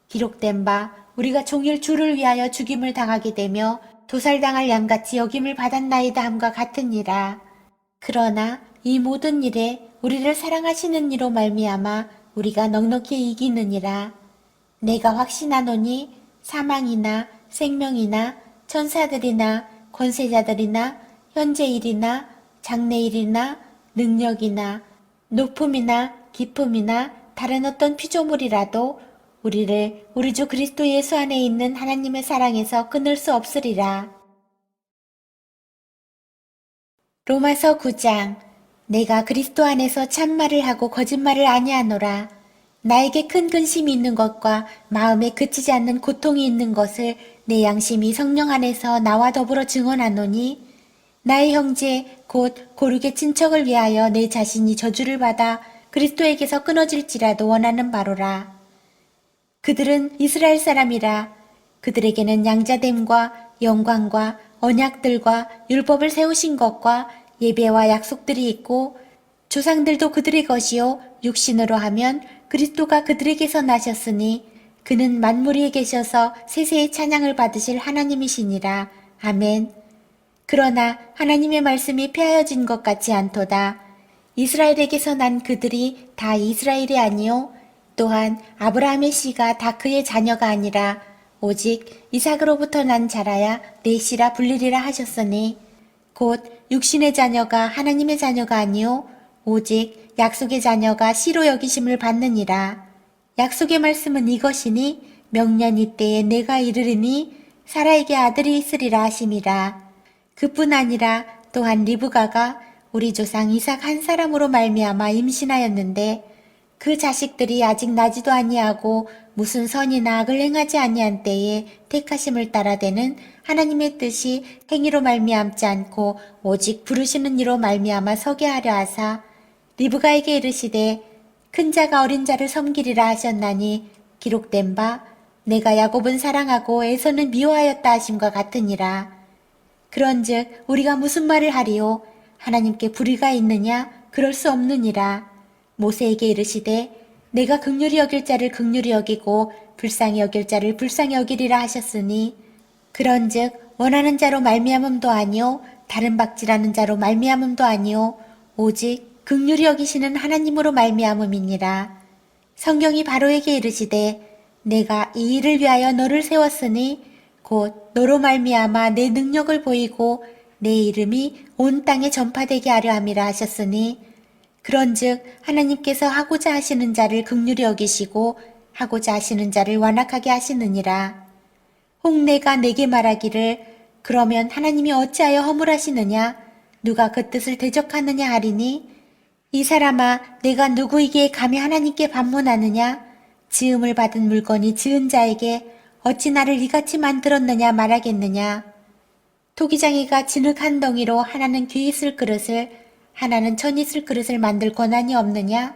기록된 바 우리가 종일 주를 위하여 죽임을 당하게 되며 도살당할 양같이 여김을 받았나이다 함과 같으니라. 그러나 이 모든 일에 우리를 사랑하시는 이로 말미암아 우리가 넉넉히 이기느니라. 내가 확신하노니 사망이나 생명이나 천사들이나 권세자들이나 현재일이나 장래일이나 능력이나 높음이나 깊음이나 다른 어떤 피조물이라도 우리를 우리 주 그리스도 예수 안에 있는 하나님의 사랑에서 끊을 수 없으리라. 로마서 9장. 내가 그리스도 안에서 참말을 하고 거짓말을 아니하노라. 나에게 큰 근심이 있는 것과 마음에 그치지 않는 고통이 있는 것을 내 양심이 성령 안에서 나와 더불어 증언하노니 나의 형제 곧 고르게 친척을 위하여 내 자신이 저주를 받아 그리스도에게서 끊어질지라도 원하는 바로라. 그들은 이스라엘 사람이라. 그들에게는 양자됨과 영광과 언약들과 율법을 세우신 것과 예배와 약속들이 있고 조상들도 그들의 것이요 육신으로 하면 그리스도가 그들에게서 나셨으니 그는 만물 위에 계셔서 세세의 찬양을 받으실 하나님이시니라. 아멘. 그러나 하나님의 말씀이 폐하여진 것 같지 않도다. 이스라엘에게서 난 그들이 다 이스라엘이 아니요 또한 아브라함의 씨가 다 그의 자녀가 아니라 오직 이삭으로부터 난 자라야 내 씨라 불리리라 하셨으니 곧 육신의 자녀가 하나님의 자녀가 아니요 오직 약속의 자녀가 씨로 여기심을 받느니라. 약속의 말씀은 이것이니 명년 이때에 내가 이르리니 사라에게 아들이 있으리라 하심이라. 그뿐 아니라 또한 리브가가 우리 조상 이삭 한 사람으로 말미암아 임신하였는데 그 자식들이 아직 나지도 아니하고 무슨 선이나 악을 행하지 아니한 때에 택하심을 따라되는 하나님의 뜻이 행위로 말미암지 않고 오직 부르시는 이로 말미암아 서게 하려 하사 리브가에게 이르시되 큰 자가 어린 자를 섬기리라 하셨나니 기록된 바 내가 야곱은 사랑하고 에서는 미워하였다 하심과 같으니라. 그런즉 우리가 무슨 말을 하리요? 하나님께 불의가 있느냐? 그럴 수 없느니라. 모세에게 이르시되 내가 긍휼히 여길 자를 긍휼히 여기고 불쌍히 여길 자를 불쌍히 여기리라 하셨으니 그런즉 원하는 자로 말미암음도 아니요 다른 박지라는 자로 말미암음도 아니요 오직 긍휼히 여기시는 하나님으로 말미암음이니라. 성경이 바로에게 이르시되 내가 이 일을 위하여 너를 세웠으니 곧 너로 말미암아 내 능력을 보이고 내 이름이 온 땅에 전파되게 하려 함이라 하셨으니 그런즉 하나님께서 하고자 하시는 자를 긍휼히 여기시고 하고자 하시는 자를 완악하게 하시느니라. 혹 내가 내게 말하기를 그러면 하나님이 어찌하여 허물하시느냐 누가 그 뜻을 대적하느냐 하리니 이 사람아 내가 누구이기에 감히 하나님께 반문하느냐 지음을 받은 물건이 지은 자에게 어찌 나를 이같이 만들었느냐 말하겠느냐. 토기장이가 진흙 한 덩이로 하나는 귀 있을 그릇을 하나는 천 있을 그릇을 만들 권한이 없느냐?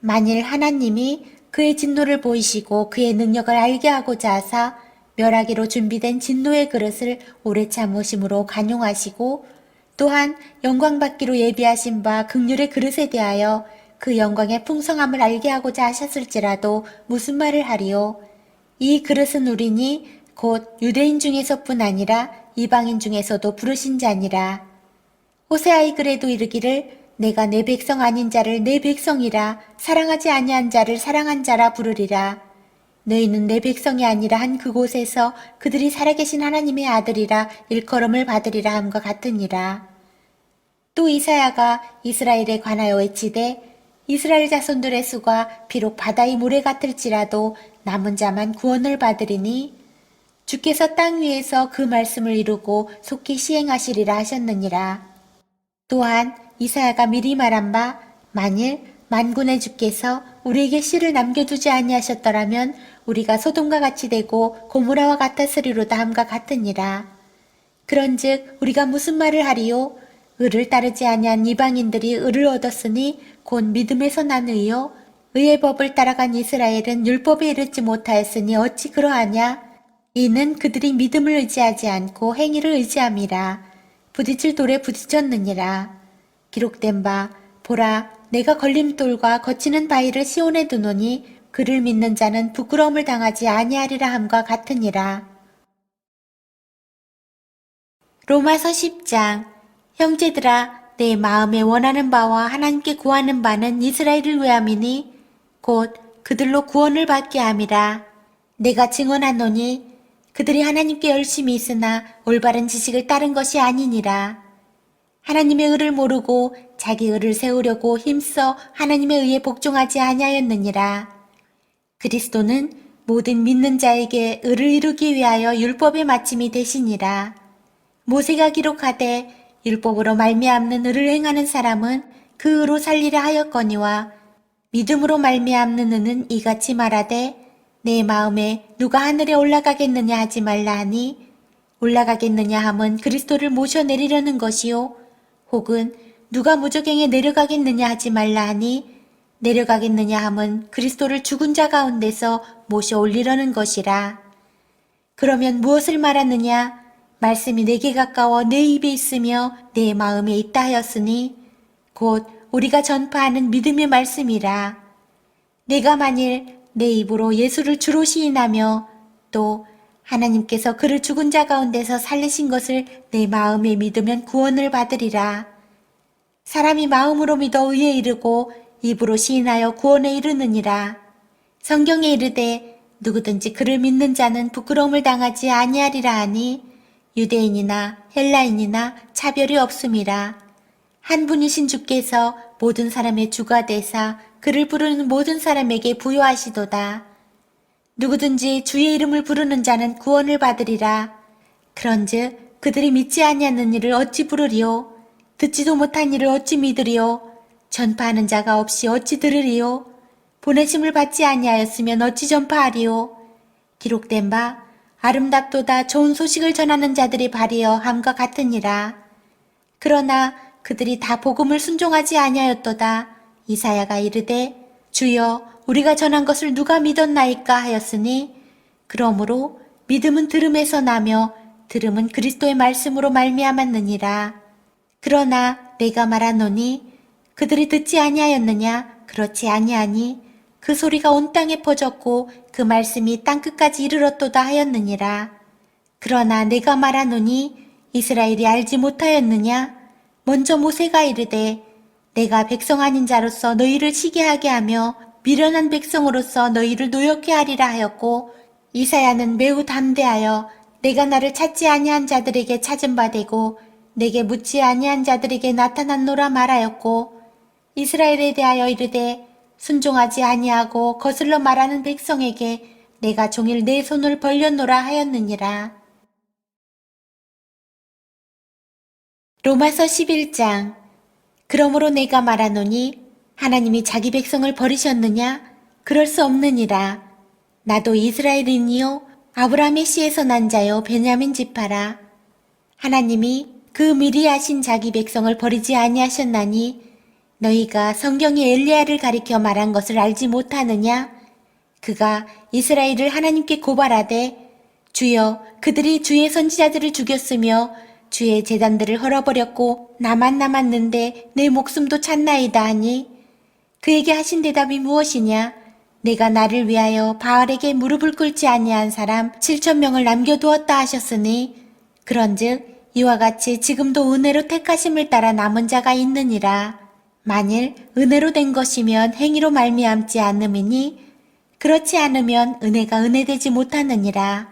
만일 하나님이 그의 진노를 보이시고 그의 능력을 알게 하고자 하사 멸하기로 준비된 진노의 그릇을 오래 참으심으로 간용하시고 또한 영광받기로 예비하신 바 긍휼의 그릇에 대하여 그 영광의 풍성함을 알게 하고자 하셨을지라도 무슨 말을 하리요? 이 그릇은 우리니 곧 유대인 중에서뿐 아니라 이방인 중에서도 부르신 자니라. 호세아의 글에도 이르기를 내가 내 백성 아닌 자를 내 백성이라 사랑하지 아니한 자를 사랑한 자라 부르리라. 너희는 내 백성이 아니라 한 그곳에서 그들이 살아계신 하나님의 아들이라 일컬음을 받으리라 함과 같으니라. 또 이사야가 이스라엘에 관하여 외치되 이스라엘 자손들의 수가 비록 바다의 모래 같을지라도 남은 자만 구원을 받으리니 주께서 땅 위에서 그 말씀을 이루고 속히 시행하시리라 하셨느니라. 또한 이사야가 미리 말한 바 만일 만군의 주께서 우리에게 씨를 남겨두지 아니하셨더라면 우리가 소돔과 같이 되고 고모라와 같았으리로다 함과 같으니라. 그런즉 우리가 무슨 말을 하리요? 의를 따르지 아니한 이방인들이 의를 얻었으니 곧 믿음에서 난 의요. 의의 법을 따라간 이스라엘은 율법에 이르지 못하였으니 어찌 그러하냐? 이는 그들이 믿음을 의지하지 않고 행위를 의지함이라. 부딪힐 돌에 부딪혔느니라. 기록된 바 보라 내가 걸림돌과 거치는 바위를 시온에 두노니 그를 믿는 자는 부끄러움을 당하지 아니하리라 함과 같으니라. 로마서 10장. 형제들아 내 마음에 원하는 바와 하나님께 구하는 바는 이스라엘을 위함이니 곧 그들로 구원을 받게 함이라. 내가 증언하노니 그들이 하나님께 열심히 있으나 올바른 지식을 따른 것이 아니니라. 하나님의 의를 모르고 자기 의를 세우려고 힘써 하나님의 의에 복종하지 아니하였느니라. 그리스도는 모든 믿는 자에게 의를 이루기 위하여 율법의 마침이 되시니라. 모세가 기록하되 율법으로 말미암는 의를 행하는 사람은 그 의로 살리라 하였거니와 믿음으로 말미암는 의는 이같이 말하되 내 마음에 누가 하늘에 올라가겠느냐 하지 말라 하니 올라가겠느냐 함은 그리스도를 모셔내리려는 것이요 혹은 누가 무저갱에 내려가겠느냐 하지 말라 하니 내려가겠느냐 함은 그리스도를 죽은 자 가운데서 모셔 올리려는 것이라. 그러면 무엇을 말하느냐? 말씀이 내게 가까워 내 입에 있으며 내 마음에 있다 하였으니 곧 우리가 전파하는 믿음의 말씀이라. 내가 만일 내 입으로 예수를 주로 시인하며 또 하나님께서 그를 죽은 자 가운데서 살리신 것을 내 마음에 믿으면 구원을 받으리라. 사람이 마음으로 믿어 의에 이르고 입으로 시인하여 구원에 이르느니라. 성경에 이르되 누구든지 그를 믿는 자는 부끄러움을 당하지 아니하리라 하니 유대인이나 헬라인이나 차별이 없음이라. 한 분이신 주께서 모든 사람의 주가 되사 그를 부르는 모든 사람에게 부여하시도다. 누구든지 주의 이름을 부르는 자는 구원을 받으리라. 그런즉 그들이 믿지 아니하는 이를 어찌 부르리요? 듣지도 못한 이를 어찌 믿으리요? 전파하는 자가 없이 어찌 들으리요? 보내심을 받지 아니하였으면 어찌 전파하리요? 기록된 바 아름답도다 좋은 소식을 전하는 자들이 발이여 함과 같으니라. 그러나 그들이 다 복음을 순종하지 아니하였도다. 이사야가 이르되 주여 우리가 전한 것을 누가 믿었나이까 하였으니 그러므로 믿음은 들음에서 나며 들음은 그리스도의 말씀으로 말미암았느니라. 그러나 내가 말하노니 그들이 듣지 아니하였느냐? 그렇지 아니하니 그 소리가 온 땅에 퍼졌고 그 말씀이 땅끝까지 이르렀도다 하였느니라. 그러나 내가 말하노니 이스라엘이 알지 못하였느냐? 먼저 모세가 이르되 내가 백성 아닌 자로서 너희를 시기하게 하며 미련한 백성으로서 너희를 노엽게 하리라 하였고 이사야는 매우 담대하여 내가 나를 찾지 아니한 자들에게 찾은 바 되고 내게 묻지 아니한 자들에게 나타났노라 말하였고 이스라엘에 대하여 이르되 순종하지 아니하고 거슬러 말하는 백성에게 내가 종일 내 손을 벌렸노라 하였느니라. 로마서 11장. 그러므로 내가 말하노니 하나님이 자기 백성을 버리셨느냐? 그럴 수 없느니라. 나도 이스라엘인이요 아브라함의 씨에서 난 자요 베냐민 지파라. 하나님이 그 미리 하신 자기 백성을 버리지 아니하셨나니 너희가 성경에 엘리야를 가리켜 말한 것을 알지 못하느냐? 그가 이스라엘을 하나님께 고발하되 주여 그들이 주의 선지자들을 죽였으며 주의 제단들을 헐어버렸고 나만 남았는데 내 목숨도 찼나이다 하니 그에게 하신 대답이 무엇이냐? 내가 나를 위하여 바알에게 무릎을 꿇지 아니한 사람 7,000명을 남겨두었다 하셨으니 그런즉 이와 같이 지금도 은혜로 택하심을 따라 남은 자가 있느니라. 만일 은혜로 된 것이면 행위로 말미암지 않음이니 그렇지 않으면 은혜가 은혜되지 못하느니라.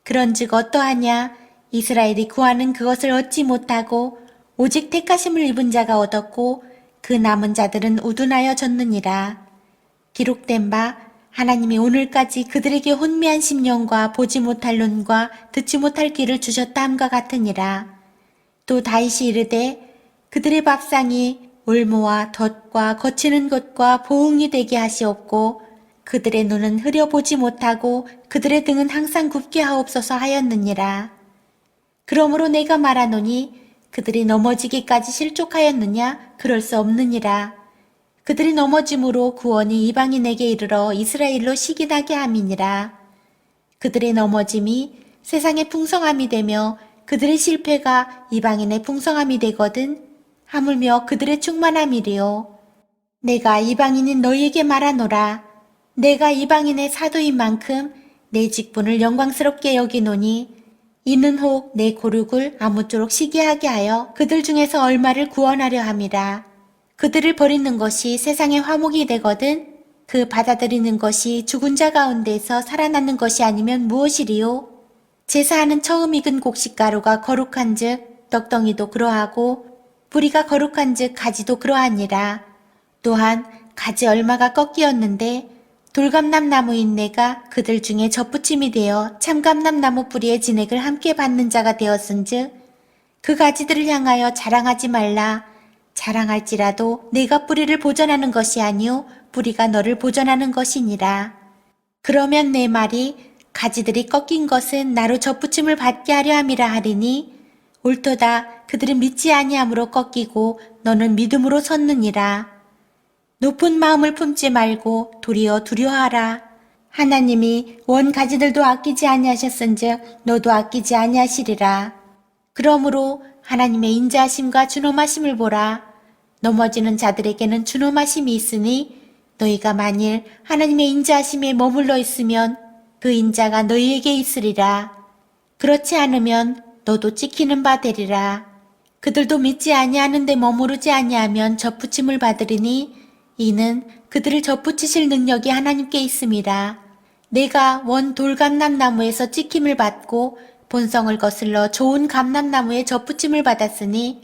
그런즉 어떠하냐? 이스라엘이 구하는 그것을 얻지 못하고 오직 택하심을 입은 자가 얻었고 그 남은 자들은 우둔하여 졌느니라. 기록된 바 하나님이 오늘까지 그들에게 혼미한 심령과 보지 못할 눈과 듣지 못할 귀를 주셨다 함과 같으니라. 또 다윗이 이르되 그들의 밥상이 올무와 덫과 거치는 것과 보응이 되게 하시옵고 그들의 눈은 흐려보지 못하고 그들의 등은 항상 굽게 하옵소서 하였느니라. 그러므로 내가 말하노니 그들이 넘어지기까지 실족하였느냐? 그럴 수 없느니라. 그들이 넘어짐으로 구원이 이방인에게 이르러 이스라엘로 시기나게 함이니라. 그들의 넘어짐이 세상의 풍성함이 되며 그들의 실패가 이방인의 풍성함이 되거든 하물며 그들의 충만함이리요. 내가 이방인인 너희에게 말하노라. 내가 이방인의 사도인 만큼 내 직분을 영광스럽게 여기노니 이는 혹 내 고륙을 아무쪼록 시기하게 하여 그들 중에서 얼마를 구원하려 함이라. 그들을 버리는 것이 세상의 화목이 되거든 그 받아들이는 것이 죽은 자 가운데서 살아나는 것이 아니면 무엇이리요? 제사하는 처음 익은 곡식가루가 거룩한 즉 떡덩이도 그러하고 뿌리가 거룩한 즉 가지도 그러하니라. 또한 가지 얼마가 꺾이었는데 돌감람나무인 내가 그들 중에 접붙임이 되어 참감람나무 뿌리의 진액을 함께 받는 자가 되었은즉 그 가지들을 향하여 자랑하지 말라. 자랑할지라도 내가 뿌리를 보전하는 것이 아니요 뿌리가 너를 보전하는 것이니라. 그러면 내 말이 가지들이 꺾인 것은 나로 접붙임을 받게 하려 함이라 하리니 옳도다. 그들은 믿지 아니함으로 꺾이고 너는 믿음으로 섰느니라. 높은 마음을 품지 말고 도리어 두려워하라. 하나님이 원 가지들도 아끼지 아니하셨은즉 너도 아끼지 아니하시리라. 그러므로 하나님의 인자하심과 준엄하심을 보라. 넘어지는 자들에게는 준엄하심이 있으니 너희가 만일 하나님의 인자하심에 머물러 있으면 그 인자가 너희에게 있으리라. 그렇지 않으면 너도 찍히는 바 되리라. 그들도 믿지 아니하는 데 머무르지 아니하면 접붙임을 받으리니 이는 그들을 접붙이실 능력이 하나님께 있음이라. 내가 원 돌감람나무에서 찍힘을 받고 본성을 거슬러 좋은 감람나무에 접붙임을 받았으니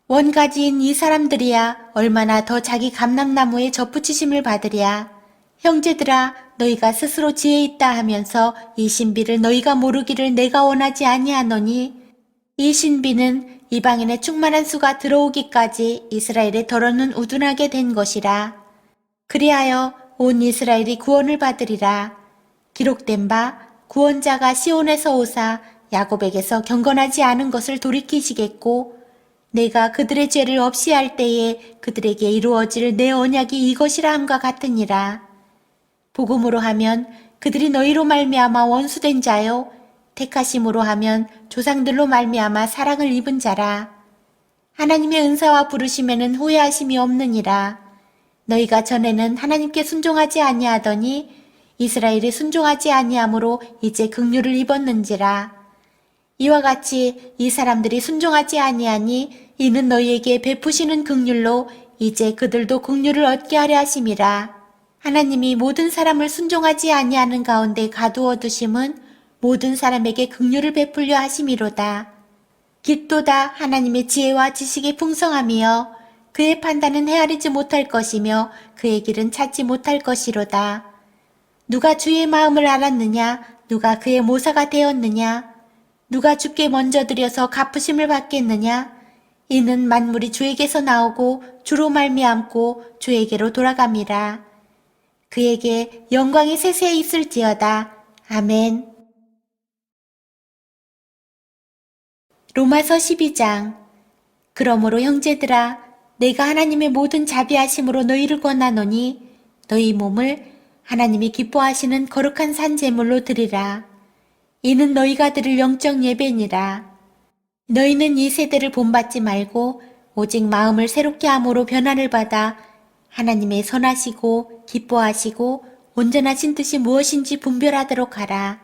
원가지인 이 사람들이야 얼마나 더 자기 감람나무에 접붙이심을 받으랴. 형제들아 너희가 스스로 지혜 있다 하면서 이 신비를 너희가 모르기를 내가 원하지 아니하노니 이 신비는 이방인의 충만한 수가 들어오기까지 이스라엘의 더러는 우둔하게 된 것이라. 그리하여 온 이스라엘이 구원을 받으리라. 기록된 바 구원자가 시온에서 오사 야곱에게서 경건하지 않은 것을 돌이키시겠고 내가 그들의 죄를 없이 할 때에 그들에게 이루어질 내 언약이 이것이라 함과 같으니라. 복음으로 하면 그들이 너희로 말미암아 원수된 자요 택하심으로 하면 조상들로 말미암아 사랑을 입은 자라. 하나님의 은사와 부르심에는 후회하심이 없느니라. 너희가 전에는 하나님께 순종하지 아니하더니 이스라엘이 순종하지 아니하므로 이제 긍휼을 입었는지라. 이와 같이 이 사람들이 순종하지 아니하니 이는 너희에게 베푸시는 긍휼로 이제 그들도 긍휼을 얻게 하려 하심이라. 하나님이 모든 사람을 순종하지 아니하는 가운데 가두어 두심은 모든 사람에게 긍휼을 베풀려 하심이로다. 깊도다 하나님의 지혜와 지식의 풍성함이여 그의 판단은 헤아리지 못할 것이며 그의 길은 찾지 못할 것이로다. 누가 주의 마음을 알았느냐? 누가 그의 모사가 되었느냐? 누가 주께 먼저 드려서 갚으심을 받겠느냐? 이는 만물이 주에게서 나오고 주로 말미암고 주에게로 돌아갑니다. 그에게 영광이 세세히 있을지어다. 아멘. 로마서 12장. 그러므로 형제들아 내가 하나님의 모든 자비하심으로 너희를 권하노니 너희 몸을 하나님이 기뻐하시는 거룩한 산 제물로 드리라. 이는 너희가 드릴 영적 예배니라. 너희는 이 세대를 본받지 말고 오직 마음을 새롭게 함으로 변화를 받아 하나님의 선하시고 기뻐하시고 온전하신 뜻이 무엇인지 분별하도록 하라.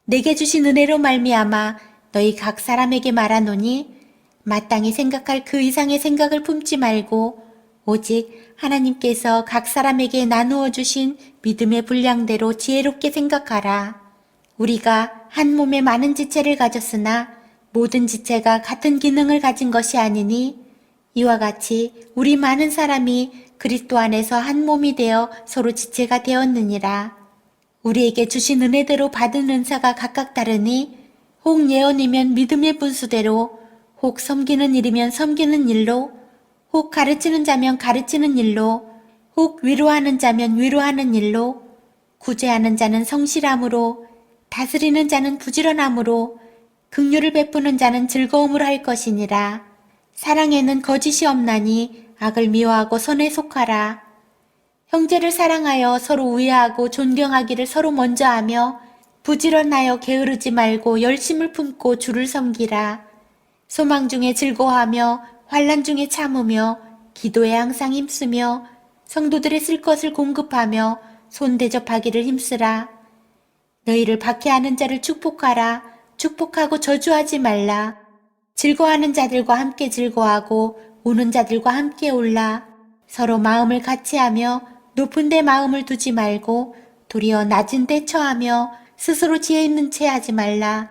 내게 주신 은혜로 말미암아 너희 각 사람에게 말하노니 마땅히 생각할 그 이상의 생각을 품지 말고 오직 하나님께서 각 사람에게 나누어 주신 믿음의 분량대로 지혜롭게 생각하라. 우리가 한 몸에 많은 지체를 가졌으나 모든 지체가 같은 기능을 가진 것이 아니니 이와 같이 우리 많은 사람이 그리스도 안에서 한 몸이 되어 서로 지체가 되었느니라. 우리에게 주신 은혜대로 받은 은사가 각각 다르니 혹 예언이면 믿음의 분수대로 혹 섬기는 일이면 섬기는 일로, 혹 가르치는 자면 가르치는 일로, 혹 위로하는 자면 위로하는 일로, 구제하는 자는 성실함으로, 다스리는 자는 부지런함으로, 긍휼을 베푸는 자는 즐거움으로 할 것이니라. 사랑에는 거짓이 없나니 악을 미워하고 선에 속하라. 형제를 사랑하여 서로 우애하고 존경하기를 서로 먼저 하며 부지런하여 게으르지 말고 열심을 품고 주를 섬기라. 소망 중에 즐거워하며 환난 중에 참으며 기도에 항상 힘쓰며 성도들의 쓸 것을 공급하며 손 대접하기를 힘쓰라. 너희를 박해하는 자를 축복하라. 축복하고 저주하지 말라. 즐거워하는 자들과 함께 즐거워하고 우는 자들과 함께 울라. 서로 마음을 같이하며 높은 데 마음을 두지 말고 도리어 낮은 데 처하며 스스로 지혜 있는 채 하지 말라.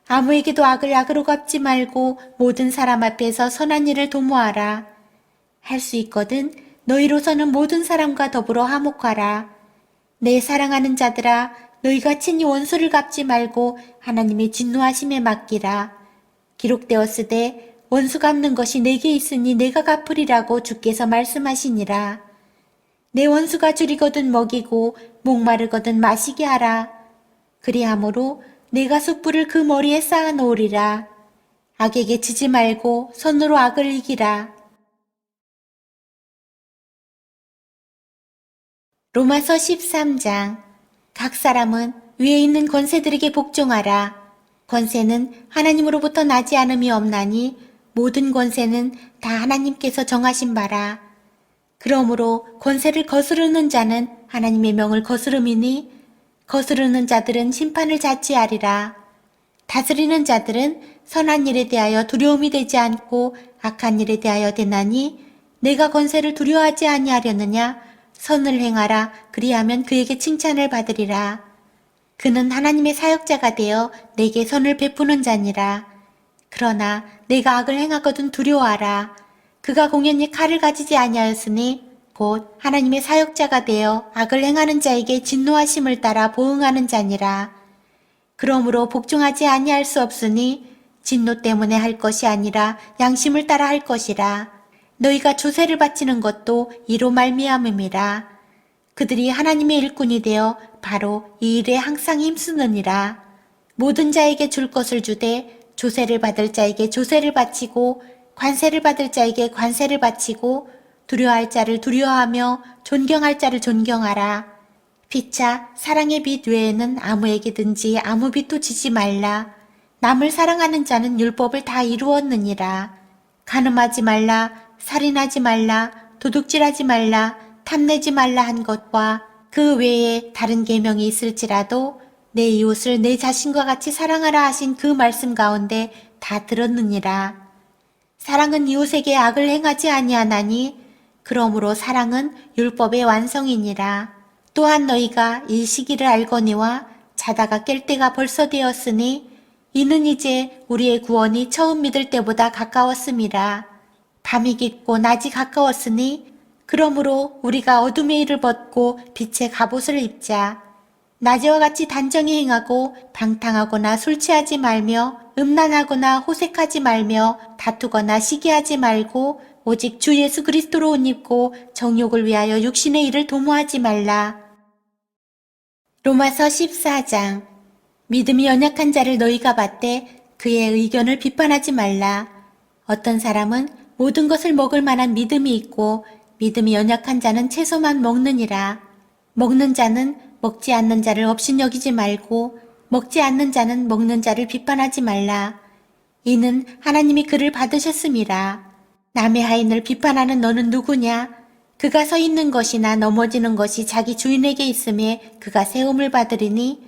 아무에게도 악을 악으로 갚지 말고 모든 사람 앞에서 선한 일을 도모하라. 할 수 있거든 너희로서는 모든 사람과 더불어 화목하라. 내 사랑하는 자들아, 너희가 친히 원수를 갚지 말고 하나님의 진노하심에 맡기라. 기록되었으되 원수 갚는 것이 내게 있으니 내가 갚으리라고 주께서 말씀하시니라. 내 원수가 줄이거든 먹이고 목마르거든 마시게 하라. 그리하므로 내가 숯불을 그 머리에 쌓아 놓으리라. 악에게 지지 말고 손으로 악을 이기라. 로마서 13장. 각 사람은 위에 있는 권세들에게 복종하라. 권세는 하나님으로부터 나지 않음이 없나니 모든 권세는 다 하나님께서 정하신 바라. 그러므로 권세를 거스르는 자는 하나님의 명을 거스름이니 거스르는 자들은 심판을 자취하리라. 다스리는 자들은 선한 일에 대하여 두려움이 되지 않고 악한 일에 대하여 되나니 내가 권세를 두려워하지 아니하려느냐. 선을 행하라. 그리하면 그에게 칭찬을 받으리라. 그는 하나님의 사역자가 되어 내게 선을 베푸는 자니라. 그러나 내가 악을 행하거든 두려워하라. 그가 공연히 칼을 가지지 아니하였으니 곧 하나님의 사역자가 되어 악을 행하는 자에게 진노하심을 따라 보응하는 자니라. 그러므로 복종하지 아니할 수 없으니 진노 때문에 할 것이 아니라 양심을 따라 할 것이라. 너희가 조세를 바치는 것도 이로 말미암음이라. 그들이 하나님의 일꾼이 되어 바로 이 일에 항상 힘쓰느니라. 모든 자에게 줄 것을 주되 조세를 받을 자에게 조세를 바치고 관세를 받을 자에게 관세를 바치고 두려워할 자를 두려워하며 존경할 자를 존경하라. 피차 사랑의 빛 외에는 아무에게든지 아무 빛도 지지 말라. 남을 사랑하는 자는 율법을 다 이루었느니라. 간음하지 말라. 살인하지 말라, 도둑질하지 말라, 탐내지 말라 한 것과 그 외에 다른 계명이 있을지라도 내 이웃을 내 자신과 같이 사랑하라 하신 그 말씀 가운데 다 들었느니라. 사랑은 이웃에게 악을 행하지 아니하나니 그러므로 사랑은 율법의 완성이니라. 또한 너희가 이 시기를 알거니와 자다가 깰 때가 벌써 되었으니 이는 이제 우리의 구원이 처음 믿을 때보다 가까웠음이라. 밤이 깊고 낮이 가까웠으니 그러므로 우리가 어둠의 일을 벗고 빛의 갑옷을 입자. 낮에와 같이 단정히 행하고 방탕하거나 술 취하지 말며 음란하거나 호색하지 말며 다투거나 시기하지 말고 오직 주 예수 그리스도로 옷 입고 정욕을 위하여 육신의 일을 도모하지 말라. 로마서 14장. 믿음이 연약한 자를 너희가 받되 그의 의견을 비판하지 말라. 어떤 사람은 모든 것을 먹을 만한 믿음이 있고 믿음이 연약한 자는 채소만 먹느니라. 먹는 자는 먹지 않는 자를 업신여기지 말고 먹지 않는 자는 먹는 자를 비판하지 말라. 이는 하나님이 그를 받으셨음이라. 남의 하인을 비판하는 너는 누구냐? 그가 서 있는 것이나 넘어지는 것이 자기 주인에게 있음에 그가 세움을 받으리니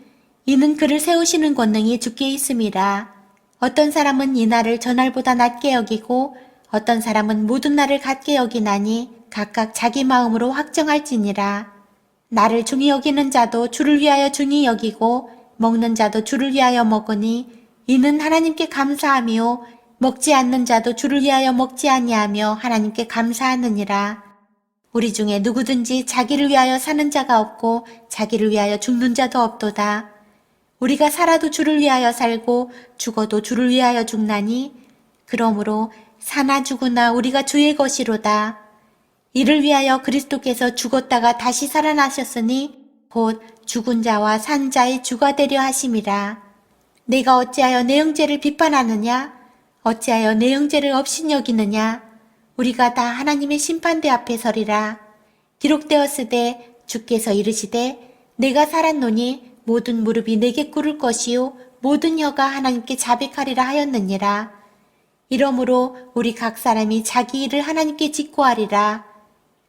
이는 그를 세우시는 권능이 주께 있음이라. 어떤 사람은 이 날을 저날보다 낮게 여기고 어떤 사람은 모든 날을 같게 여기나니 각각 자기 마음으로 확정할지니라. 나를 중히 여기는 자도 주를 위하여 중히 여기고 먹는 자도 주를 위하여 먹으니 이는 하나님께 감사하며 먹지 않는 자도 주를 위하여 먹지 아니하며 하나님께 감사하느니라. 우리 중에 누구든지 자기를 위하여 사는 자가 없고 자기를 위하여 죽는 자도 없도다. 우리가 살아도 주를 위하여 살고 죽어도 주를 위하여 죽나니 그러므로 사나 죽으나 우리가 주의 것이로다. 이를 위하여 그리스도께서 죽었다가 다시 살아나셨으니 곧 죽은 자와 산 자의 주가 되려 하심이라. 내가 어찌하여 내 형제를 비판하느냐? 어찌하여 내 형제를 업신여기느냐? 우리가 다 하나님의 심판대 앞에 서리라. 기록되었으되 주께서 이르시되 내가 살았노니 모든 무릎이 내게 꿇을 것이요 모든 혀가 하나님께 자백하리라 하였느니라. 이러므로 우리 각 사람이 자기 일을 하나님께 직고하리라.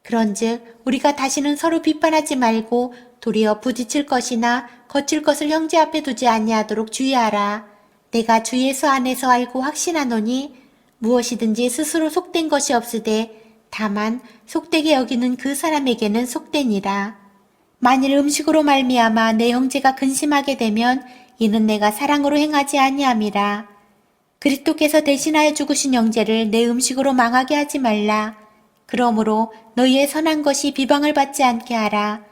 그런즉 우리가 다시는 서로 비판하지 말고 도리어 부딪힐 것이나 거칠 것을 형제 앞에 두지 아니하도록 주의하라. 내가 주 예수 안에서 알고 확신하노니 무엇이든지 스스로 속된 것이 없으되 다만 속되게 여기는 그 사람에게는 속되니라. 만일 음식으로 말미암아 내 형제가 근심하게 되면 이는 내가 사랑으로 행하지 아니함이라. 그리스도께서 대신하여 죽으신 형제를 내 음식으로 망하게 하지 말라. 그러므로 너희의 선한 것이 비방을 받지 않게 하라.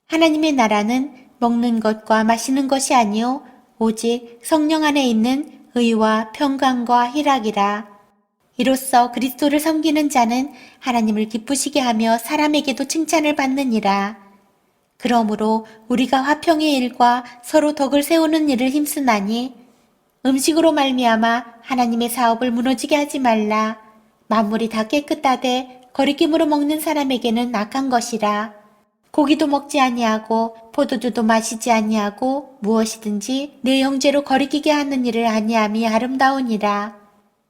하나님의 나라는 먹는 것과 마시는 것이 아니요 오직 성령 안에 있는 의와 평강과 희락이라. 이로써 그리스도를 섬기는 자는 하나님을 기쁘시게 하며 사람에게도 칭찬을 받느니라. 그러므로 우리가 화평의 일과 서로 덕을 세우는 일을 힘쓰나니 음식으로 말미암아 하나님의 사업을 무너지게 하지 말라. 만물이 다 깨끗하되 거리낌으로 먹는 사람에게는 악한 것이라. 고기도 먹지 아니하고 포도주도 마시지 아니하고 무엇이든지 내 형제로 거리끼게 하는 일을 아니함이 아름다우니라.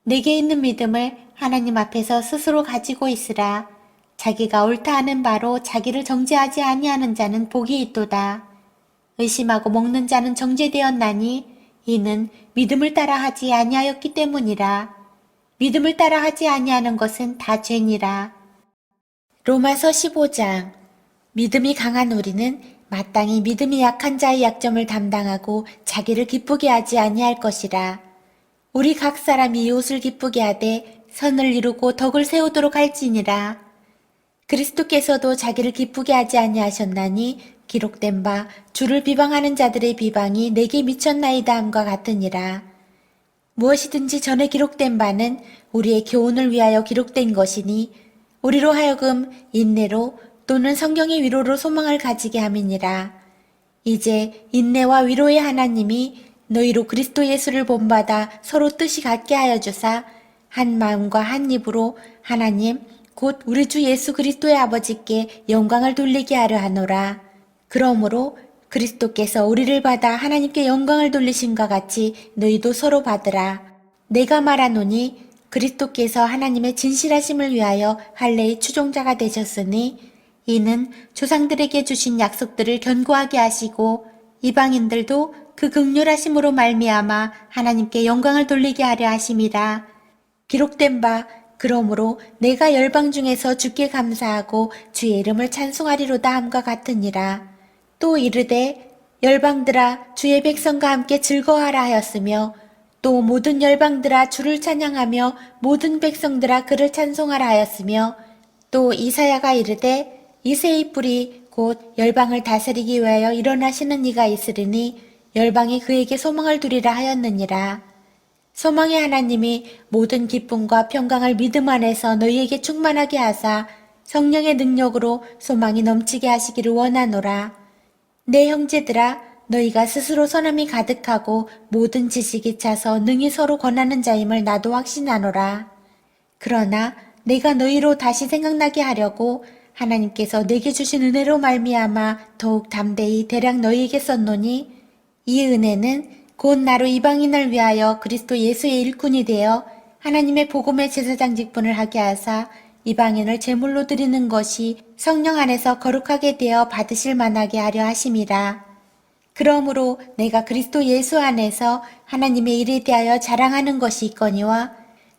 내게 있는 믿음을 하나님 앞에서 스스로 가지고 있으라. 자기가 옳다 하는 바로 자기를 정죄하지 아니하는 자는 복이 있도다. 의심하고 먹는 자는 정죄되었나니 이는 믿음을 따라 하지 아니하였기 때문이라. 믿음을 따라 하지 아니하는 것은 다 죄니라. 로마서 15장. 믿음이 강한 우리는 마땅히 믿음이 약한 자의 약점을 담당하고 자기를 기쁘게 하지 아니할 것이라. 우리 각 사람이 이웃을 기쁘게 하되 선을 이루고 덕을 세우도록 할지니라. 그리스도께서도 자기를 기쁘게 하지 아니하셨나니 기록된 바 주를 비방하는 자들의 비방이 내게 미쳤나이다 함과 같으니라. 무엇이든지 전에 기록된 바는 우리의 교훈을 위하여 기록된 것이니 우리로 하여금 인내로 또는 성경의 위로로 소망을 가지게 함이니라. 이제 인내와 위로의 하나님이 너희로 그리스도 예수를 본받아 서로 뜻이 같게 하여 주사 한 마음과 한 입으로 하나님 곧 우리 주 예수 그리스도의 아버지께 영광을 돌리게 하려 하노라. 그러므로 그리스도께서 우리를 받아 하나님께 영광을 돌리심과 같이 너희도 서로 받으라. 내가 말하노니 그리스도께서 하나님의 진실하심을 위하여 할례의 추종자가 되셨으니 이는 조상들에게 주신 약속들을 견고하게 하시고 이방인들도 그 긍휼하심으로 말미암아 하나님께 영광을 돌리게 하려 하심이라. 기록된 바 그러므로 내가 열방 중에서 주께 감사하고 주의 이름을 찬송하리로다 함과 같으니라. 또 이르되 열방들아 주의 백성과 함께 즐거워하라 하였으며 또 모든 열방들아 주를 찬양하며 모든 백성들아 그를 찬송하라 하였으며 또 이사야가 이르되 이새의 뿔이 곧 열방을 다스리기 위하여 일어나시는 이가 있으리니 열방이 그에게 소망을 두리라 하였느니라. 소망의 하나님이 모든 기쁨과 평강을 믿음 안에서 너희에게 충만하게 하사 성령의 능력으로 소망이 넘치게 하시기를 원하노라. 내 형제들아 너희가 스스로 선함이 가득하고 모든 지식이 차서 능히 서로 권하는 자임을 나도 확신하노라. 그러나 내가 너희로 다시 생각나게 하려고 하나님께서 내게 주신 은혜로 말미암아 더욱 담대히 대략 너희에게 썼노니 이 은혜는 곧 나로 이방인을 위하여 그리스도 예수의 일꾼이 되어 하나님의 복음의 제사장 직분을 하게 하사 이방인을 제물로 드리는 것이 성령 안에서 거룩하게 되어 받으실 만하게 하려 하심이라. 그러므로 내가 그리스도 예수 안에서 하나님의 일에 대하여 자랑하는 것이 있거니와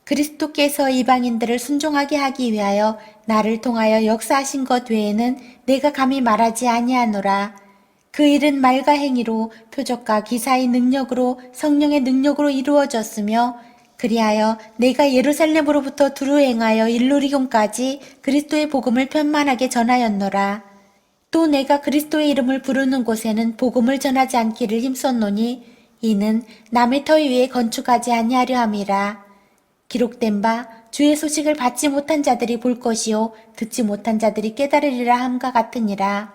그리스도께서 이방인들을 순종하게 하기 위하여 나를 통하여 역사하신 것 외에는 내가 감히 말하지 아니하노라. 그 일은 말과 행위로 표적과 기사의 능력으로 성령의 능력으로 이루어졌으며 그리하여 내가 예루살렘으로부터 두루 행하여 일루리온까지 그리스도의 복음을 편만하게 전하였노라. 또 내가 그리스도의 이름을 부르는 곳에는 복음을 전하지 않기를 힘썼노니 이는 남의 터 위에 건축하지 아니하려 함이라. 기록된 바 주의 소식을 받지 못한 자들이 볼 것이요 듣지 못한 자들이 깨달으리라 함과 같으니라.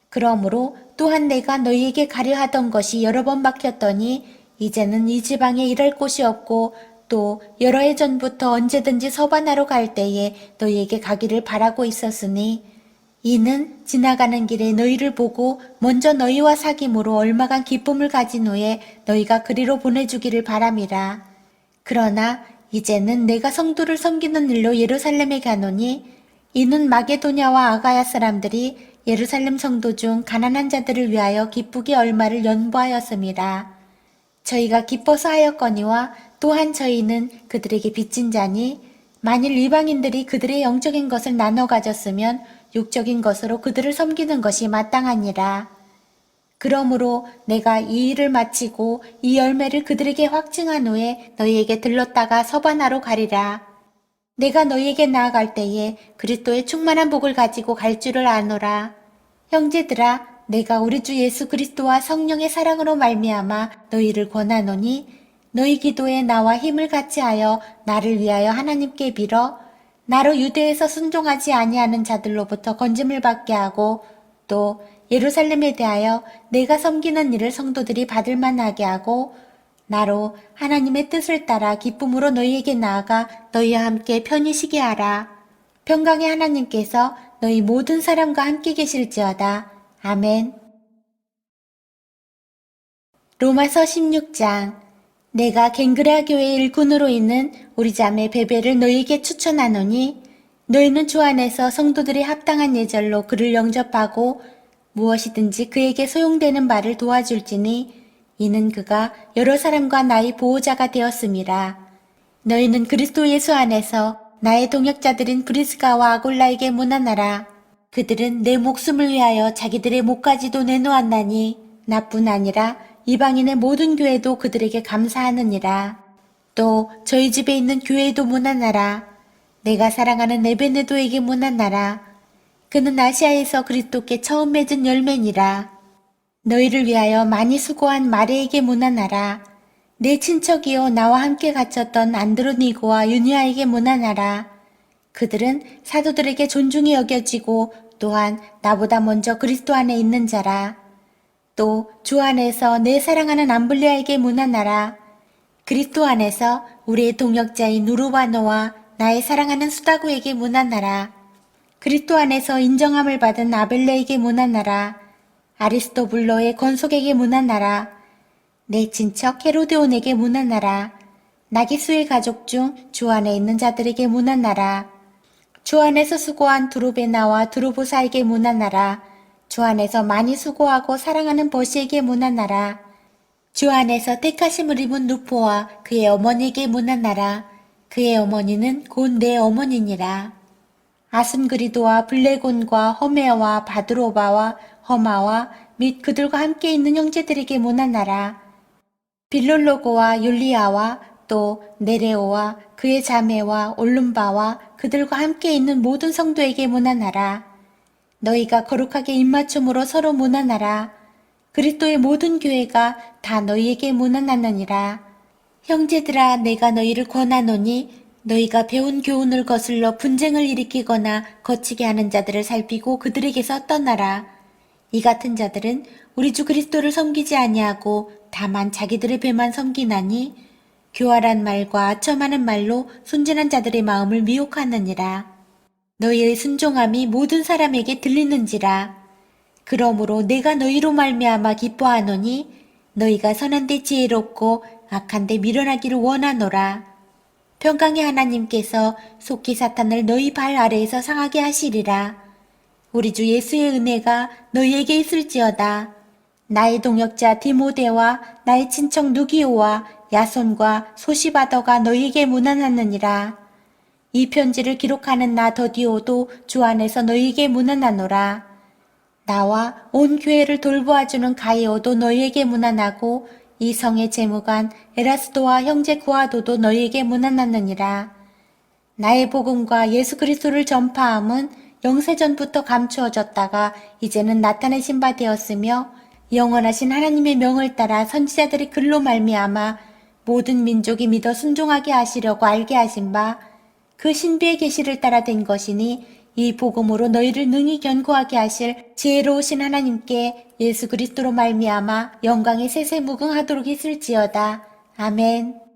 그러므로 또한 내가 너희에게 가려 하던 것이 여러 번 막혔더니 이제는 이 지방에 일할 곳이 없고 또 여러 해 전부터 언제든지 서반하러 갈 때에 너희에게 가기를 바라고 있었으니 이는 지나가는 길에 너희를 보고 먼저 너희와 사귐으로 얼마간 기쁨을 가진 후에 너희가 그리로 보내주기를 바람이라. 그러나 이제는 내가 성도를 섬기는 일로 예루살렘에 가노니 이는 마게도냐와 아가야 사람들이 예루살렘 성도 중 가난한 자들을 위하여 기쁘게 얼마를 연보하였음이라. 저희가 기뻐서 하였거니와 또한 저희는 그들에게 빚진 자니 만일 이방인들이 그들의 영적인 것을 나눠 가졌으면 육적인 것으로 그들을 섬기는 것이 마땅하니라. 그러므로 내가 이 일을 마치고 이 열매를 그들에게 확증한 후에 너희에게 들렀다가 서반하러 가리라. 내가 너희에게 나아갈 때에 그리스도의 충만한 복을 가지고 갈 줄을 아노라. 형제들아, 내가 우리 주 예수 그리스도와 성령의 사랑으로 말미암아 너희를 권하노니 너희 기도에 나와 힘을 같이 하여 나를 위하여 하나님께 빌어 나로 유대에서 순종하지 아니하는 자들로부터 건짐을 받게 하고 또 예루살렘에 대하여 내가 섬기는 일을 성도들이 받을 만하게 하고 나로 하나님의 뜻을 따라 기쁨으로 너희에게 나아가 너희와 함께 편히 쉬게 하라. 평강의 하나님께서 너희 모든 사람과 함께 계실지어다. 아멘. 로마서 16장. 내가 갱그레아 교회의 일꾼으로 있는 우리 자매 베베를 너희에게 추천하노니 너희는 주 안에서 성도들이 합당한 예절로 그를 영접하고 무엇이든지 그에게 소용되는 바를 도와줄지니 이는 그가 여러 사람과 나의 보호자가 되었음이라. 너희는 그리스도 예수 안에서 나의 동역자들인 브리스가와 아골라에게 문안하라. 그들은 내 목숨을 위하여 자기들의 목까지도 내놓았나니 나뿐 아니라 이방인의 모든 교회도 그들에게 감사하느니라. 또 저희 집에 있는 교회도 문안하라. 내가 사랑하는 에베네도에게 문안하라. 그는 아시아에서 그리스도께 처음 맺은 열매니라. 너희를 위하여 많이 수고한 마레에게 문안하라. 내 친척이요 나와 함께 갇혔던 안드로니고와 유니아에게 문안하라. 그들은 사도들에게 존중이 여겨지고 또한 나보다 먼저 그리스도 안에 있는 자라. 또 주 안에서 내 사랑하는 암블리아에게 문안하라. 그리스도 안에서 우리의 동역자인 누르바노와 나의 사랑하는 수다구에게 문안하라. 그리스도 안에서 인정함을 받은 아벨레에게 문안하라. 아리스토블로의 건속에게 문안하라. 내 친척 헤로데온에게 문안하라. 나기수의 가족 중 주 안에 있는 자들에게 문안하라. 주 안에서 수고한 두루베나와 두루보사에게 문안하라. 주 안에서 많이 수고하고 사랑하는 버시에게 문안하라. 주 안에서 택하심을 입은 누포와 그의 어머니에게 문안하라. 그의 어머니는 곧 내 어머니니라. 아순그리도와 블레곤과 허메와 바드로바와 허마와 및 그들과 함께 있는 형제들에게 문안하라. 빌롤로고와 율리아와 또 네레오와 그의 자매와 올룸바와 그들과 함께 있는 모든 성도에게 문안하라. 너희가 거룩하게 입맞춤으로 서로 문안하라. 그리스도의 모든 교회가 다 너희에게 문안하느니라. 형제들아, 내가 너희를 권하노니 너희가 배운 교훈을 거슬러 분쟁을 일으키거나 거치게 하는 자들을 살피고 그들에게서 떠나라. 이 같은 자들은 우리 주 그리스도를 섬기지 아니하고 다만 자기들의 배만 섬기나니 교활한 말과 아첨하는 말로 순진한 자들의 마음을 미혹하느니라. 너희의 순종함이 모든 사람에게 들리는지라. 그러므로 내가 너희로 말미암아 기뻐하노니 너희가 선한데 지혜롭고 악한데 미련하기를 원하노라. 평강의 하나님께서 속히 사탄을 너희 발 아래에서 상하게 하시리라. 우리 주 예수의 은혜가 너희에게 있을지어다. 나의 동역자 디모데와 나의 친척 누기오와 야손과 소시바더가 너희에게 문안하느니라. 이 편지를 기록하는 나 더디오도 주 안에서 너희에게 문안하노라. 나와 온 교회를 돌보아주는 가이오도 너희에게 문안하고 이 성의 재무관 에라스도와 형제 구아도도 너희에게 문안하느니라. 나의 복음과 예수 그리스도를 전파함은 영세전부터 감추어졌다가 이제는 나타내신 바 되었으며 영원하신 하나님의 명을 따라 선지자들의 글로 말미암아 모든 민족이 믿어 순종하게 하시려고 알게 하신 바 그 신비의 계시를 따라 된 것이니 이 복음으로 너희를 능히 견고하게 하실 지혜로우신 하나님께 예수 그리스도로 말미암아 영광에 세세 무궁하도록 있을지어다. 아멘.